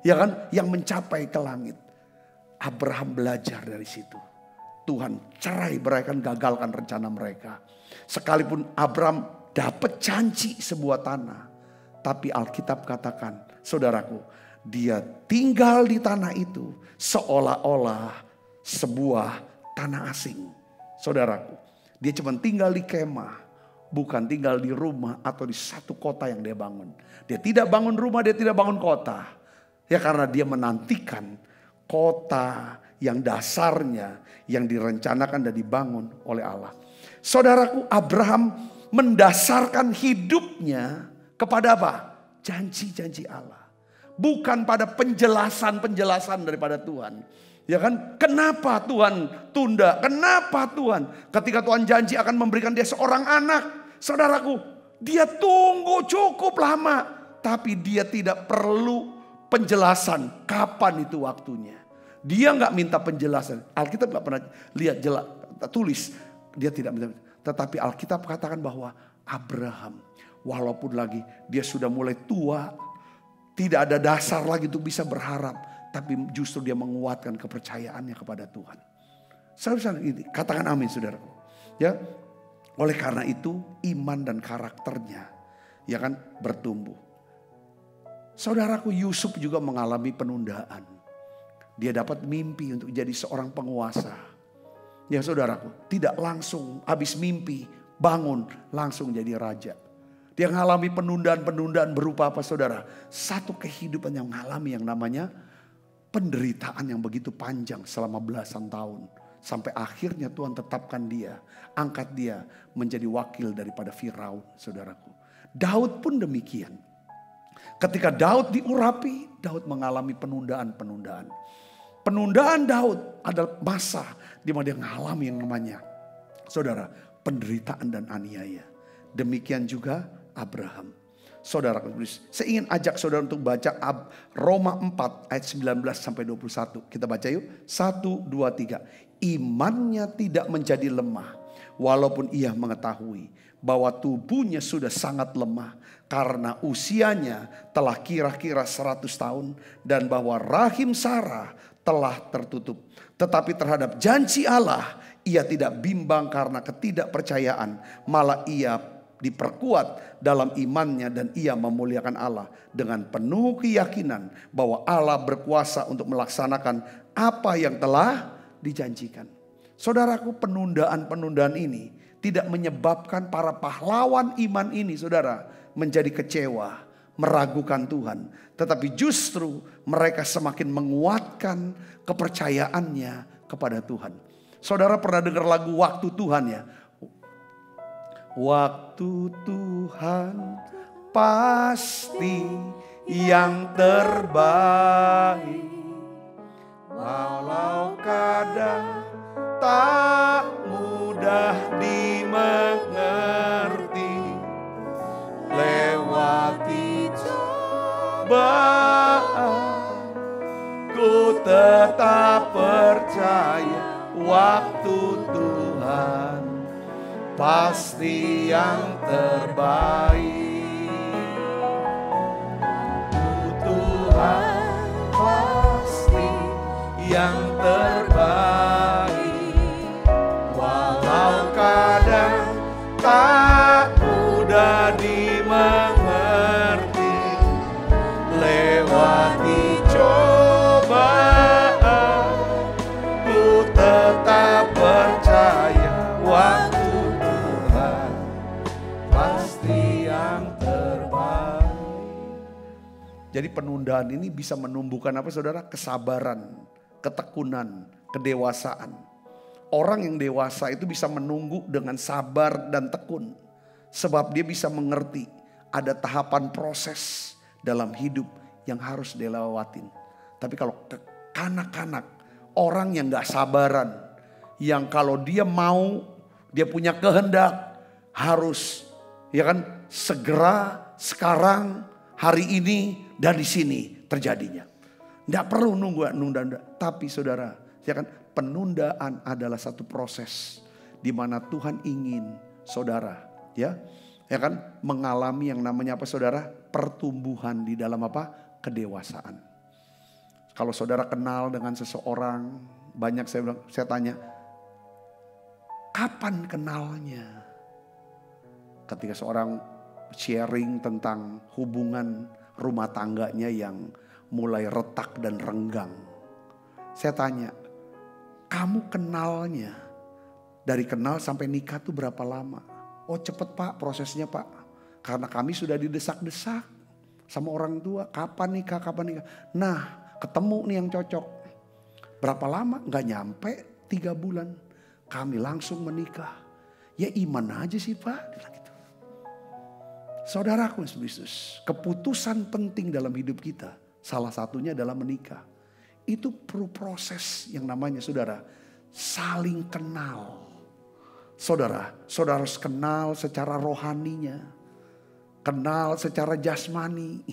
ya kan, yang mencapai ke langit. Abraham belajar dari situ. Tuhan cerai beraikan, gagalkan rencana mereka. Sekalipun Abraham dapat janji sebuah tanah, tapi Alkitab katakan, saudaraku, dia tinggal di tanah itu seolah-olah sebuah tanah asing. Saudaraku, dia cuma tinggal di kemah, bukan tinggal di rumah atau di satu kota yang dia bangun. Dia tidak bangun rumah, dia tidak bangun kota. Ya, karena dia menantikan kota yang dasarnya, yang direncanakan dan dibangun oleh Allah. Saudaraku, Abraham mendasarkan hidupnya kepada apa? Janji-janji Allah. Bukan pada penjelasan-penjelasan daripada Tuhan. Ya kan? Kenapa Tuhan tunda? Kenapa Tuhan? Ketika Tuhan janji akan memberikan dia seorang anak. Saudaraku, dia tunggu cukup lama. Tapi dia tidak perlu penjelasan kapan itu waktunya. Dia nggak minta penjelasan. Alkitab nggak pernah lihat tulis. Dia tidak minta. Tetapi Alkitab katakan bahwa Abraham, walaupun lagi dia sudah mulai tua, tidak ada dasar lagi untuk bisa berharap, tapi justru dia menguatkan kepercayaannya kepada Tuhan. Saudara, ini katakan amin, saudaraku. Ya, oleh karena itu iman dan karakternya, ya kan, bertumbuh. Saudaraku, Yusuf juga mengalami penundaan. Dia dapat mimpi untuk jadi seorang penguasa. Ya saudaraku, tidak langsung habis mimpi bangun langsung jadi raja. Dia mengalami penundaan-penundaan berupa apa, saudara? Satu kehidupan yang mengalami yang namanya penderitaan yang begitu panjang selama belasan tahun. Sampai akhirnya Tuhan tetapkan dia, angkat dia menjadi wakil daripada Firaun, saudaraku. Daud pun demikian. Ketika Daud diurapi, Daud mengalami penundaan-penundaan. Penundaan Daud adalah masa di mana dia mengalami yang namanya, saudara, penderitaan dan aniaya. Demikian juga Abraham. Saudara, saya ingin ajak saudara untuk baca Roma 4 ayat 19 sampai 21. Kita baca yuk. 1, 2, 3. Imannya tidak menjadi lemah walaupun ia mengetahui bahwa tubuhnya sudah sangat lemah karena usianya telah kira-kira 100 tahun dan bahwa rahim Sarah telah tertutup. Tetapi terhadap janji Allah ia tidak bimbang karena ketidakpercayaan, malah ia diperkuat dalam imannya dan ia memuliakan Allah dengan penuh keyakinan bahwa Allah berkuasa untuk melaksanakan apa yang telah dijanjikan. Saudaraku, penundaan-penundaan ini tidak menyebabkan para pahlawan iman ini, saudara, menjadi kecewa, meragukan Tuhan. Tetapi justru mereka semakin menguatkan kepercayaannya kepada Tuhan. Saudara pernah dengar lagu Waktu Tuhan ya? Waktu Tuhan pasti yang terbaik, walau kadang tak mudah dimengerti, lewati cobaan ku tetap percaya. Waktu Tuhan pasti yang terbaik. Tuhan pasti yang terbaik, walau kadang tak mudah dimengerti, lewati cobaan ku tetap percaya. Waktu Jadi penundaan ini bisa menumbuhkan apa saudara? Kesabaran, ketekunan, kedewasaan. Orang yang dewasa itu bisa menunggu dengan sabar dan tekun. Sebab dia bisa mengerti ada tahapan proses dalam hidup yang harus dilewatin. Tapi kalau kanak-kanak, orang yang gak sabaran, yang kalau dia mau, dia punya kehendak, harus ya kan segera, sekarang, hari ini, dan di sini terjadinya. Tidak perlu nunda. Tapi saudara, ya kan, penundaan adalah satu proses di mana Tuhan ingin saudara, ya kan, mengalami yang namanya apa saudara? Pertumbuhan di dalam apa? Kedewasaan. Kalau saudara kenal dengan seseorang, banyak saya tanya, kapan kenalnya? Ketika seorang sharing tentang hubungan rumah tangganya yang mulai retak dan renggang. Saya tanya, kamu kenalnya dari kenal sampai nikah tuh berapa lama? Oh cepet pak prosesnya pak. Karena kami sudah didesak-desak sama orang tua. Kapan nikah? Nah ketemu nih yang cocok. Berapa lama? Gak nyampe 3 bulan. Kami langsung menikah. Ya iman aja sih pak. Saudaraku Yesus, keputusan penting dalam hidup kita, salah satunya adalah menikah. Itu perlu proses yang namanya saudara, saling kenal. Saudara harus kenal secara rohaninya, kenal secara jasmani.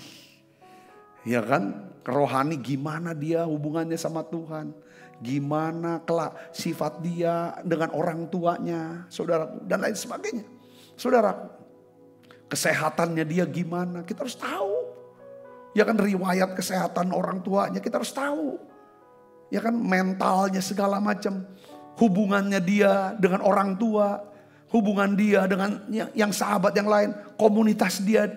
Ya kan, rohani gimana dia hubungannya sama Tuhan. Gimana kelak sifat dia dengan orang tuanya, saudaraku, dan lain sebagainya. Saudaraku, kesehatannya dia gimana, kita harus tahu. Ya kan, riwayat kesehatan orang tuanya kita harus tahu. Ya kan, mentalnya segala macam. Hubungannya dia dengan orang tua, hubungan dia dengan yang sahabat yang lain, komunitas dia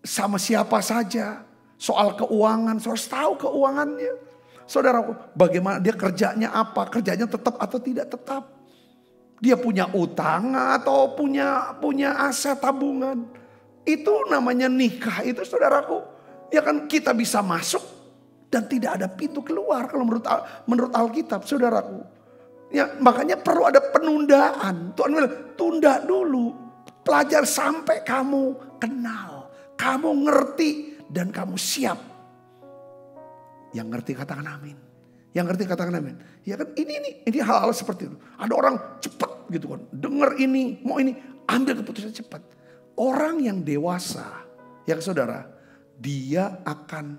sama siapa saja. Soal keuangan, saya harus tahu keuangannya. Saudaraku, bagaimana dia kerjanya apa, kerjanya tetap atau tidak tetap. Dia punya utang atau punya aset tabungan. Itu namanya nikah itu saudaraku. Ya kan, kita bisa masuk dan tidak ada pintu keluar kalau menurut Alkitab saudaraku. Ya makanya perlu ada penundaan. Tuhan bilang tunda dulu. Pelajar sampai kamu kenal. Kamu ngerti dan kamu siap. Yang ngerti katakan amin. Yang ngerti katakan amin. Ya kan, ini hal-hal seperti itu. Ada orang cepat gitu kan. Dengar ini, mau ini, ambil keputusan cepat. Orang yang dewasa, ya saudara, dia akan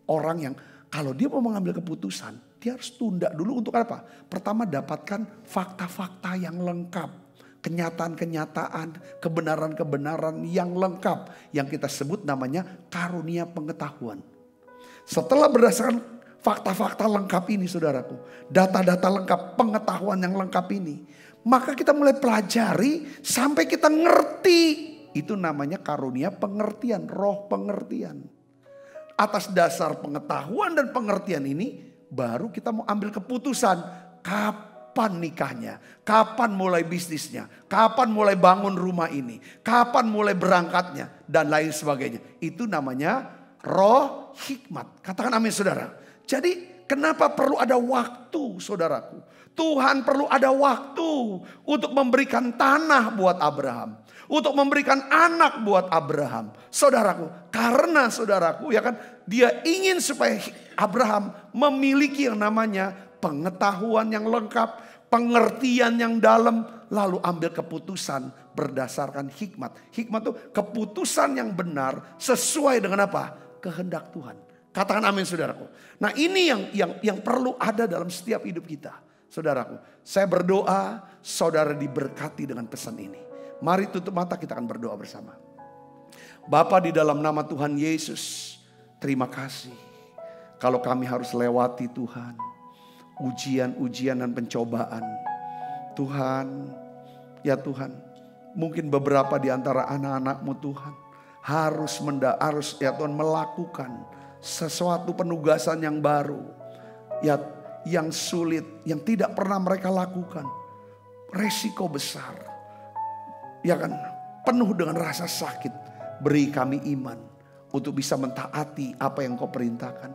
orang yang kalau dia mau mengambil keputusan, dia harus tunda dulu untuk apa? Pertama dapatkan fakta-fakta yang lengkap. Kenyataan-kenyataan, kebenaran-kebenaran yang lengkap. Yang kita sebut namanya karunia pengetahuan. Setelah berdasarkan fakta-fakta lengkap ini saudaraku. Data-data lengkap, pengetahuan yang lengkap ini. Maka kita mulai pelajari sampai kita ngerti. Itu namanya karunia pengertian, roh pengertian. Atas dasar pengetahuan dan pengertian ini baru kita mau ambil keputusan kapan nikahnya, kapan mulai bisnisnya, kapan mulai bangun rumah ini, kapan mulai berangkatnya dan lain sebagainya. Itu namanya roh hikmat. Katakan amin saudara. Jadi kenapa perlu ada waktu saudaraku? Tuhan perlu ada waktu untuk memberikan tanah buat Abraham. Untuk memberikan anak buat Abraham. Saudaraku, karena saudaraku ya kan, dia ingin supaya Abraham memiliki yang namanya pengetahuan yang lengkap, pengertian yang dalam, lalu ambil keputusan berdasarkan hikmat. Hikmat itu keputusan yang benar sesuai dengan apa? Kehendak Tuhan. Katakan amin saudaraku. Nah ini yang perlu ada dalam setiap hidup kita. Saudaraku, saya berdoa saudara diberkati dengan pesan ini. Mari tutup mata, kita akan berdoa bersama. Bapa, di dalam nama Tuhan Yesus, terima kasih. Kalau kami harus lewati Tuhan, ujian-ujian dan pencobaan. Tuhan, ya Tuhan, mungkin beberapa di antara anak-anak-Mu Tuhan harus ya Tuhan melakukan sesuatu penugasan yang baru. Ya, yang sulit, yang tidak pernah mereka lakukan. Resiko besar. Ya kan, penuh dengan rasa sakit. Beri kami iman untuk bisa mentaati apa yang Kau perintahkan.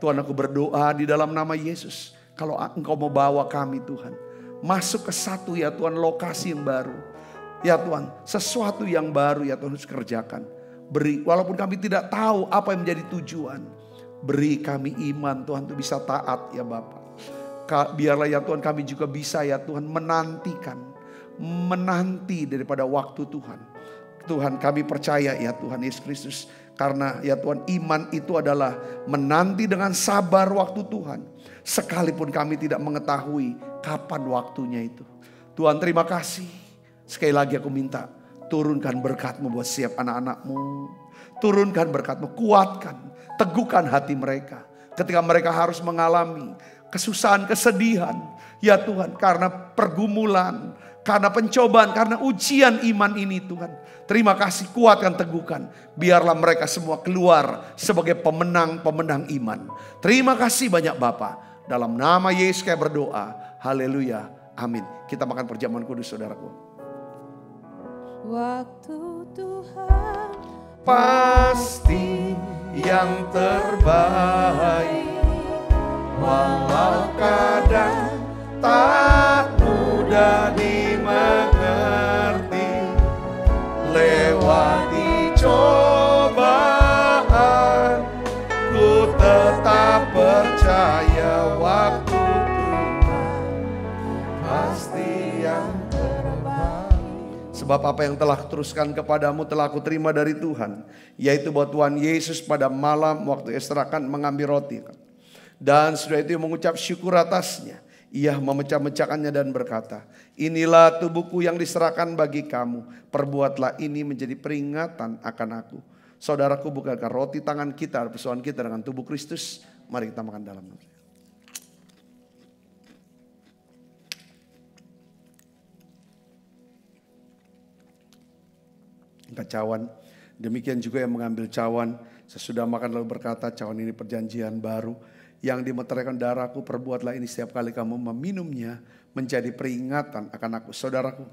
Tuhan, aku berdoa di dalam nama Yesus. Kalau Engkau mau bawa kami Tuhan, masuk ke satu ya Tuhan lokasi yang baru. Ya Tuhan, sesuatu yang baru ya Tuhan harus kerjakan. Beri, walaupun kami tidak tahu apa yang menjadi tujuan. Beri kami iman Tuhan untuk bisa taat ya Bapa. Biarlah ya Tuhan kami juga bisa ya Tuhan menanti daripada waktu Tuhan. Tuhan, kami percaya ya Tuhan Yesus Kristus. Karena ya Tuhan, iman itu adalah menanti dengan sabar waktu Tuhan. Sekalipun kami tidak mengetahui kapan waktunya itu. Tuhan, terima kasih. Sekali lagi aku minta, turunkan berkat-Mu buat setiap anak-anak-Mu. Turunkan berkat-Mu, kuatkan, teguhkan hati mereka. Ketika mereka harus mengalami kesusahan, kesedihan. Ya Tuhan, karena pergumulan, karena pencobaan, karena ujian iman ini Tuhan. Terima kasih, kuatkan, teguhkan. Biarlah mereka semua keluar sebagai pemenang-pemenang iman. Terima kasih banyak Bapa. Dalam nama Yesus kami berdoa. Haleluya. Amin. Kita makan perjamuan kudus saudaraku. Waktu Tuhan Pasti yang terbaik. Walau kadang tak mudah dimengerti, lewati cobaan, ku tetap percaya waktu Tuhan pasti yang terbaik. Sebab apa yang telah kuteruskan kepadamu telah aku terima dari Tuhan, yaitu bahwa Tuhan Yesus pada malam waktu istirahat mengambil roti, dan sudah itu mengucap syukur atasnya. Ia memecah-mecahkannya dan berkata, inilah tubuhku yang diserahkan bagi kamu. Perbuatlah ini menjadi peringatan akan aku. Saudaraku, bukankah roti tangan kita, persoalan kita dengan tubuh Kristus. Mari kita makan dalam nama. Angkat cawan. Demikian juga yang mengambil cawan. Sesudah makan lalu berkata, cawan ini perjanjian baru yang dimeteraikan darahku, perbuatlah ini setiap kali kamu meminumnya menjadi peringatan akan aku. Saudaraku,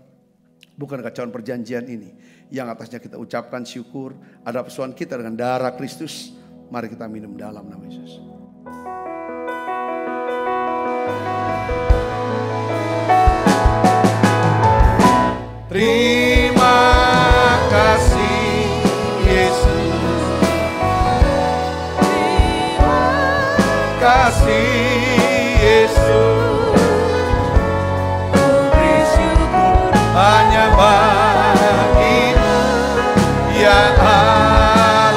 bukankah cawan perjanjian ini yang atasnya kita ucapkan syukur ada persoalan kita dengan darah Kristus. Mari kita minum dalam nama Yesus. Terima kasih Yesus. Kasih Yesus, ku beri syukur hanya bagimu ya Allah.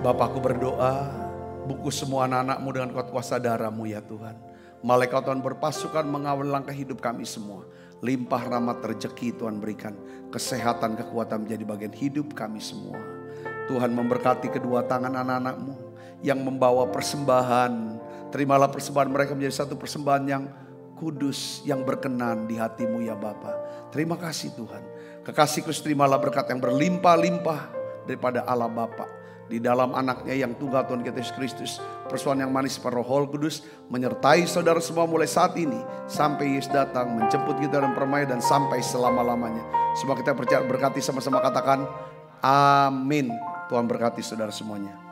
Bapakku berdoa, bungkus semua anak-anakmu dengan kuasa darah-Mu ya Tuhan. Malaikat Tuhan berpasukan mengawal langkah hidup kami semua. Limpah rahmat rezeki Tuhan berikan. Kesehatan, kekuatan menjadi bagian hidup kami semua. Tuhan memberkati kedua tangan anak-anak-Mu yang membawa persembahan. Terimalah persembahan mereka menjadi satu persembahan yang kudus, yang berkenan di hati-Mu ya Bapa. Terima kasih Tuhan. Kekasih Kristus, terimalah berkat yang berlimpah-limpah daripada Allah Bapa. Di dalam anaknya yang tunggal Tuhan kita Yesus Kristus. Persekutuan yang manis pada Roh Kudus menyertai saudara semua mulai saat ini. Sampai Yesus datang menjemput kita dalam permai dan sampai selama-lamanya. Semua kita percaya berkati sama-sama katakan amin. Tuhan berkati saudara semuanya.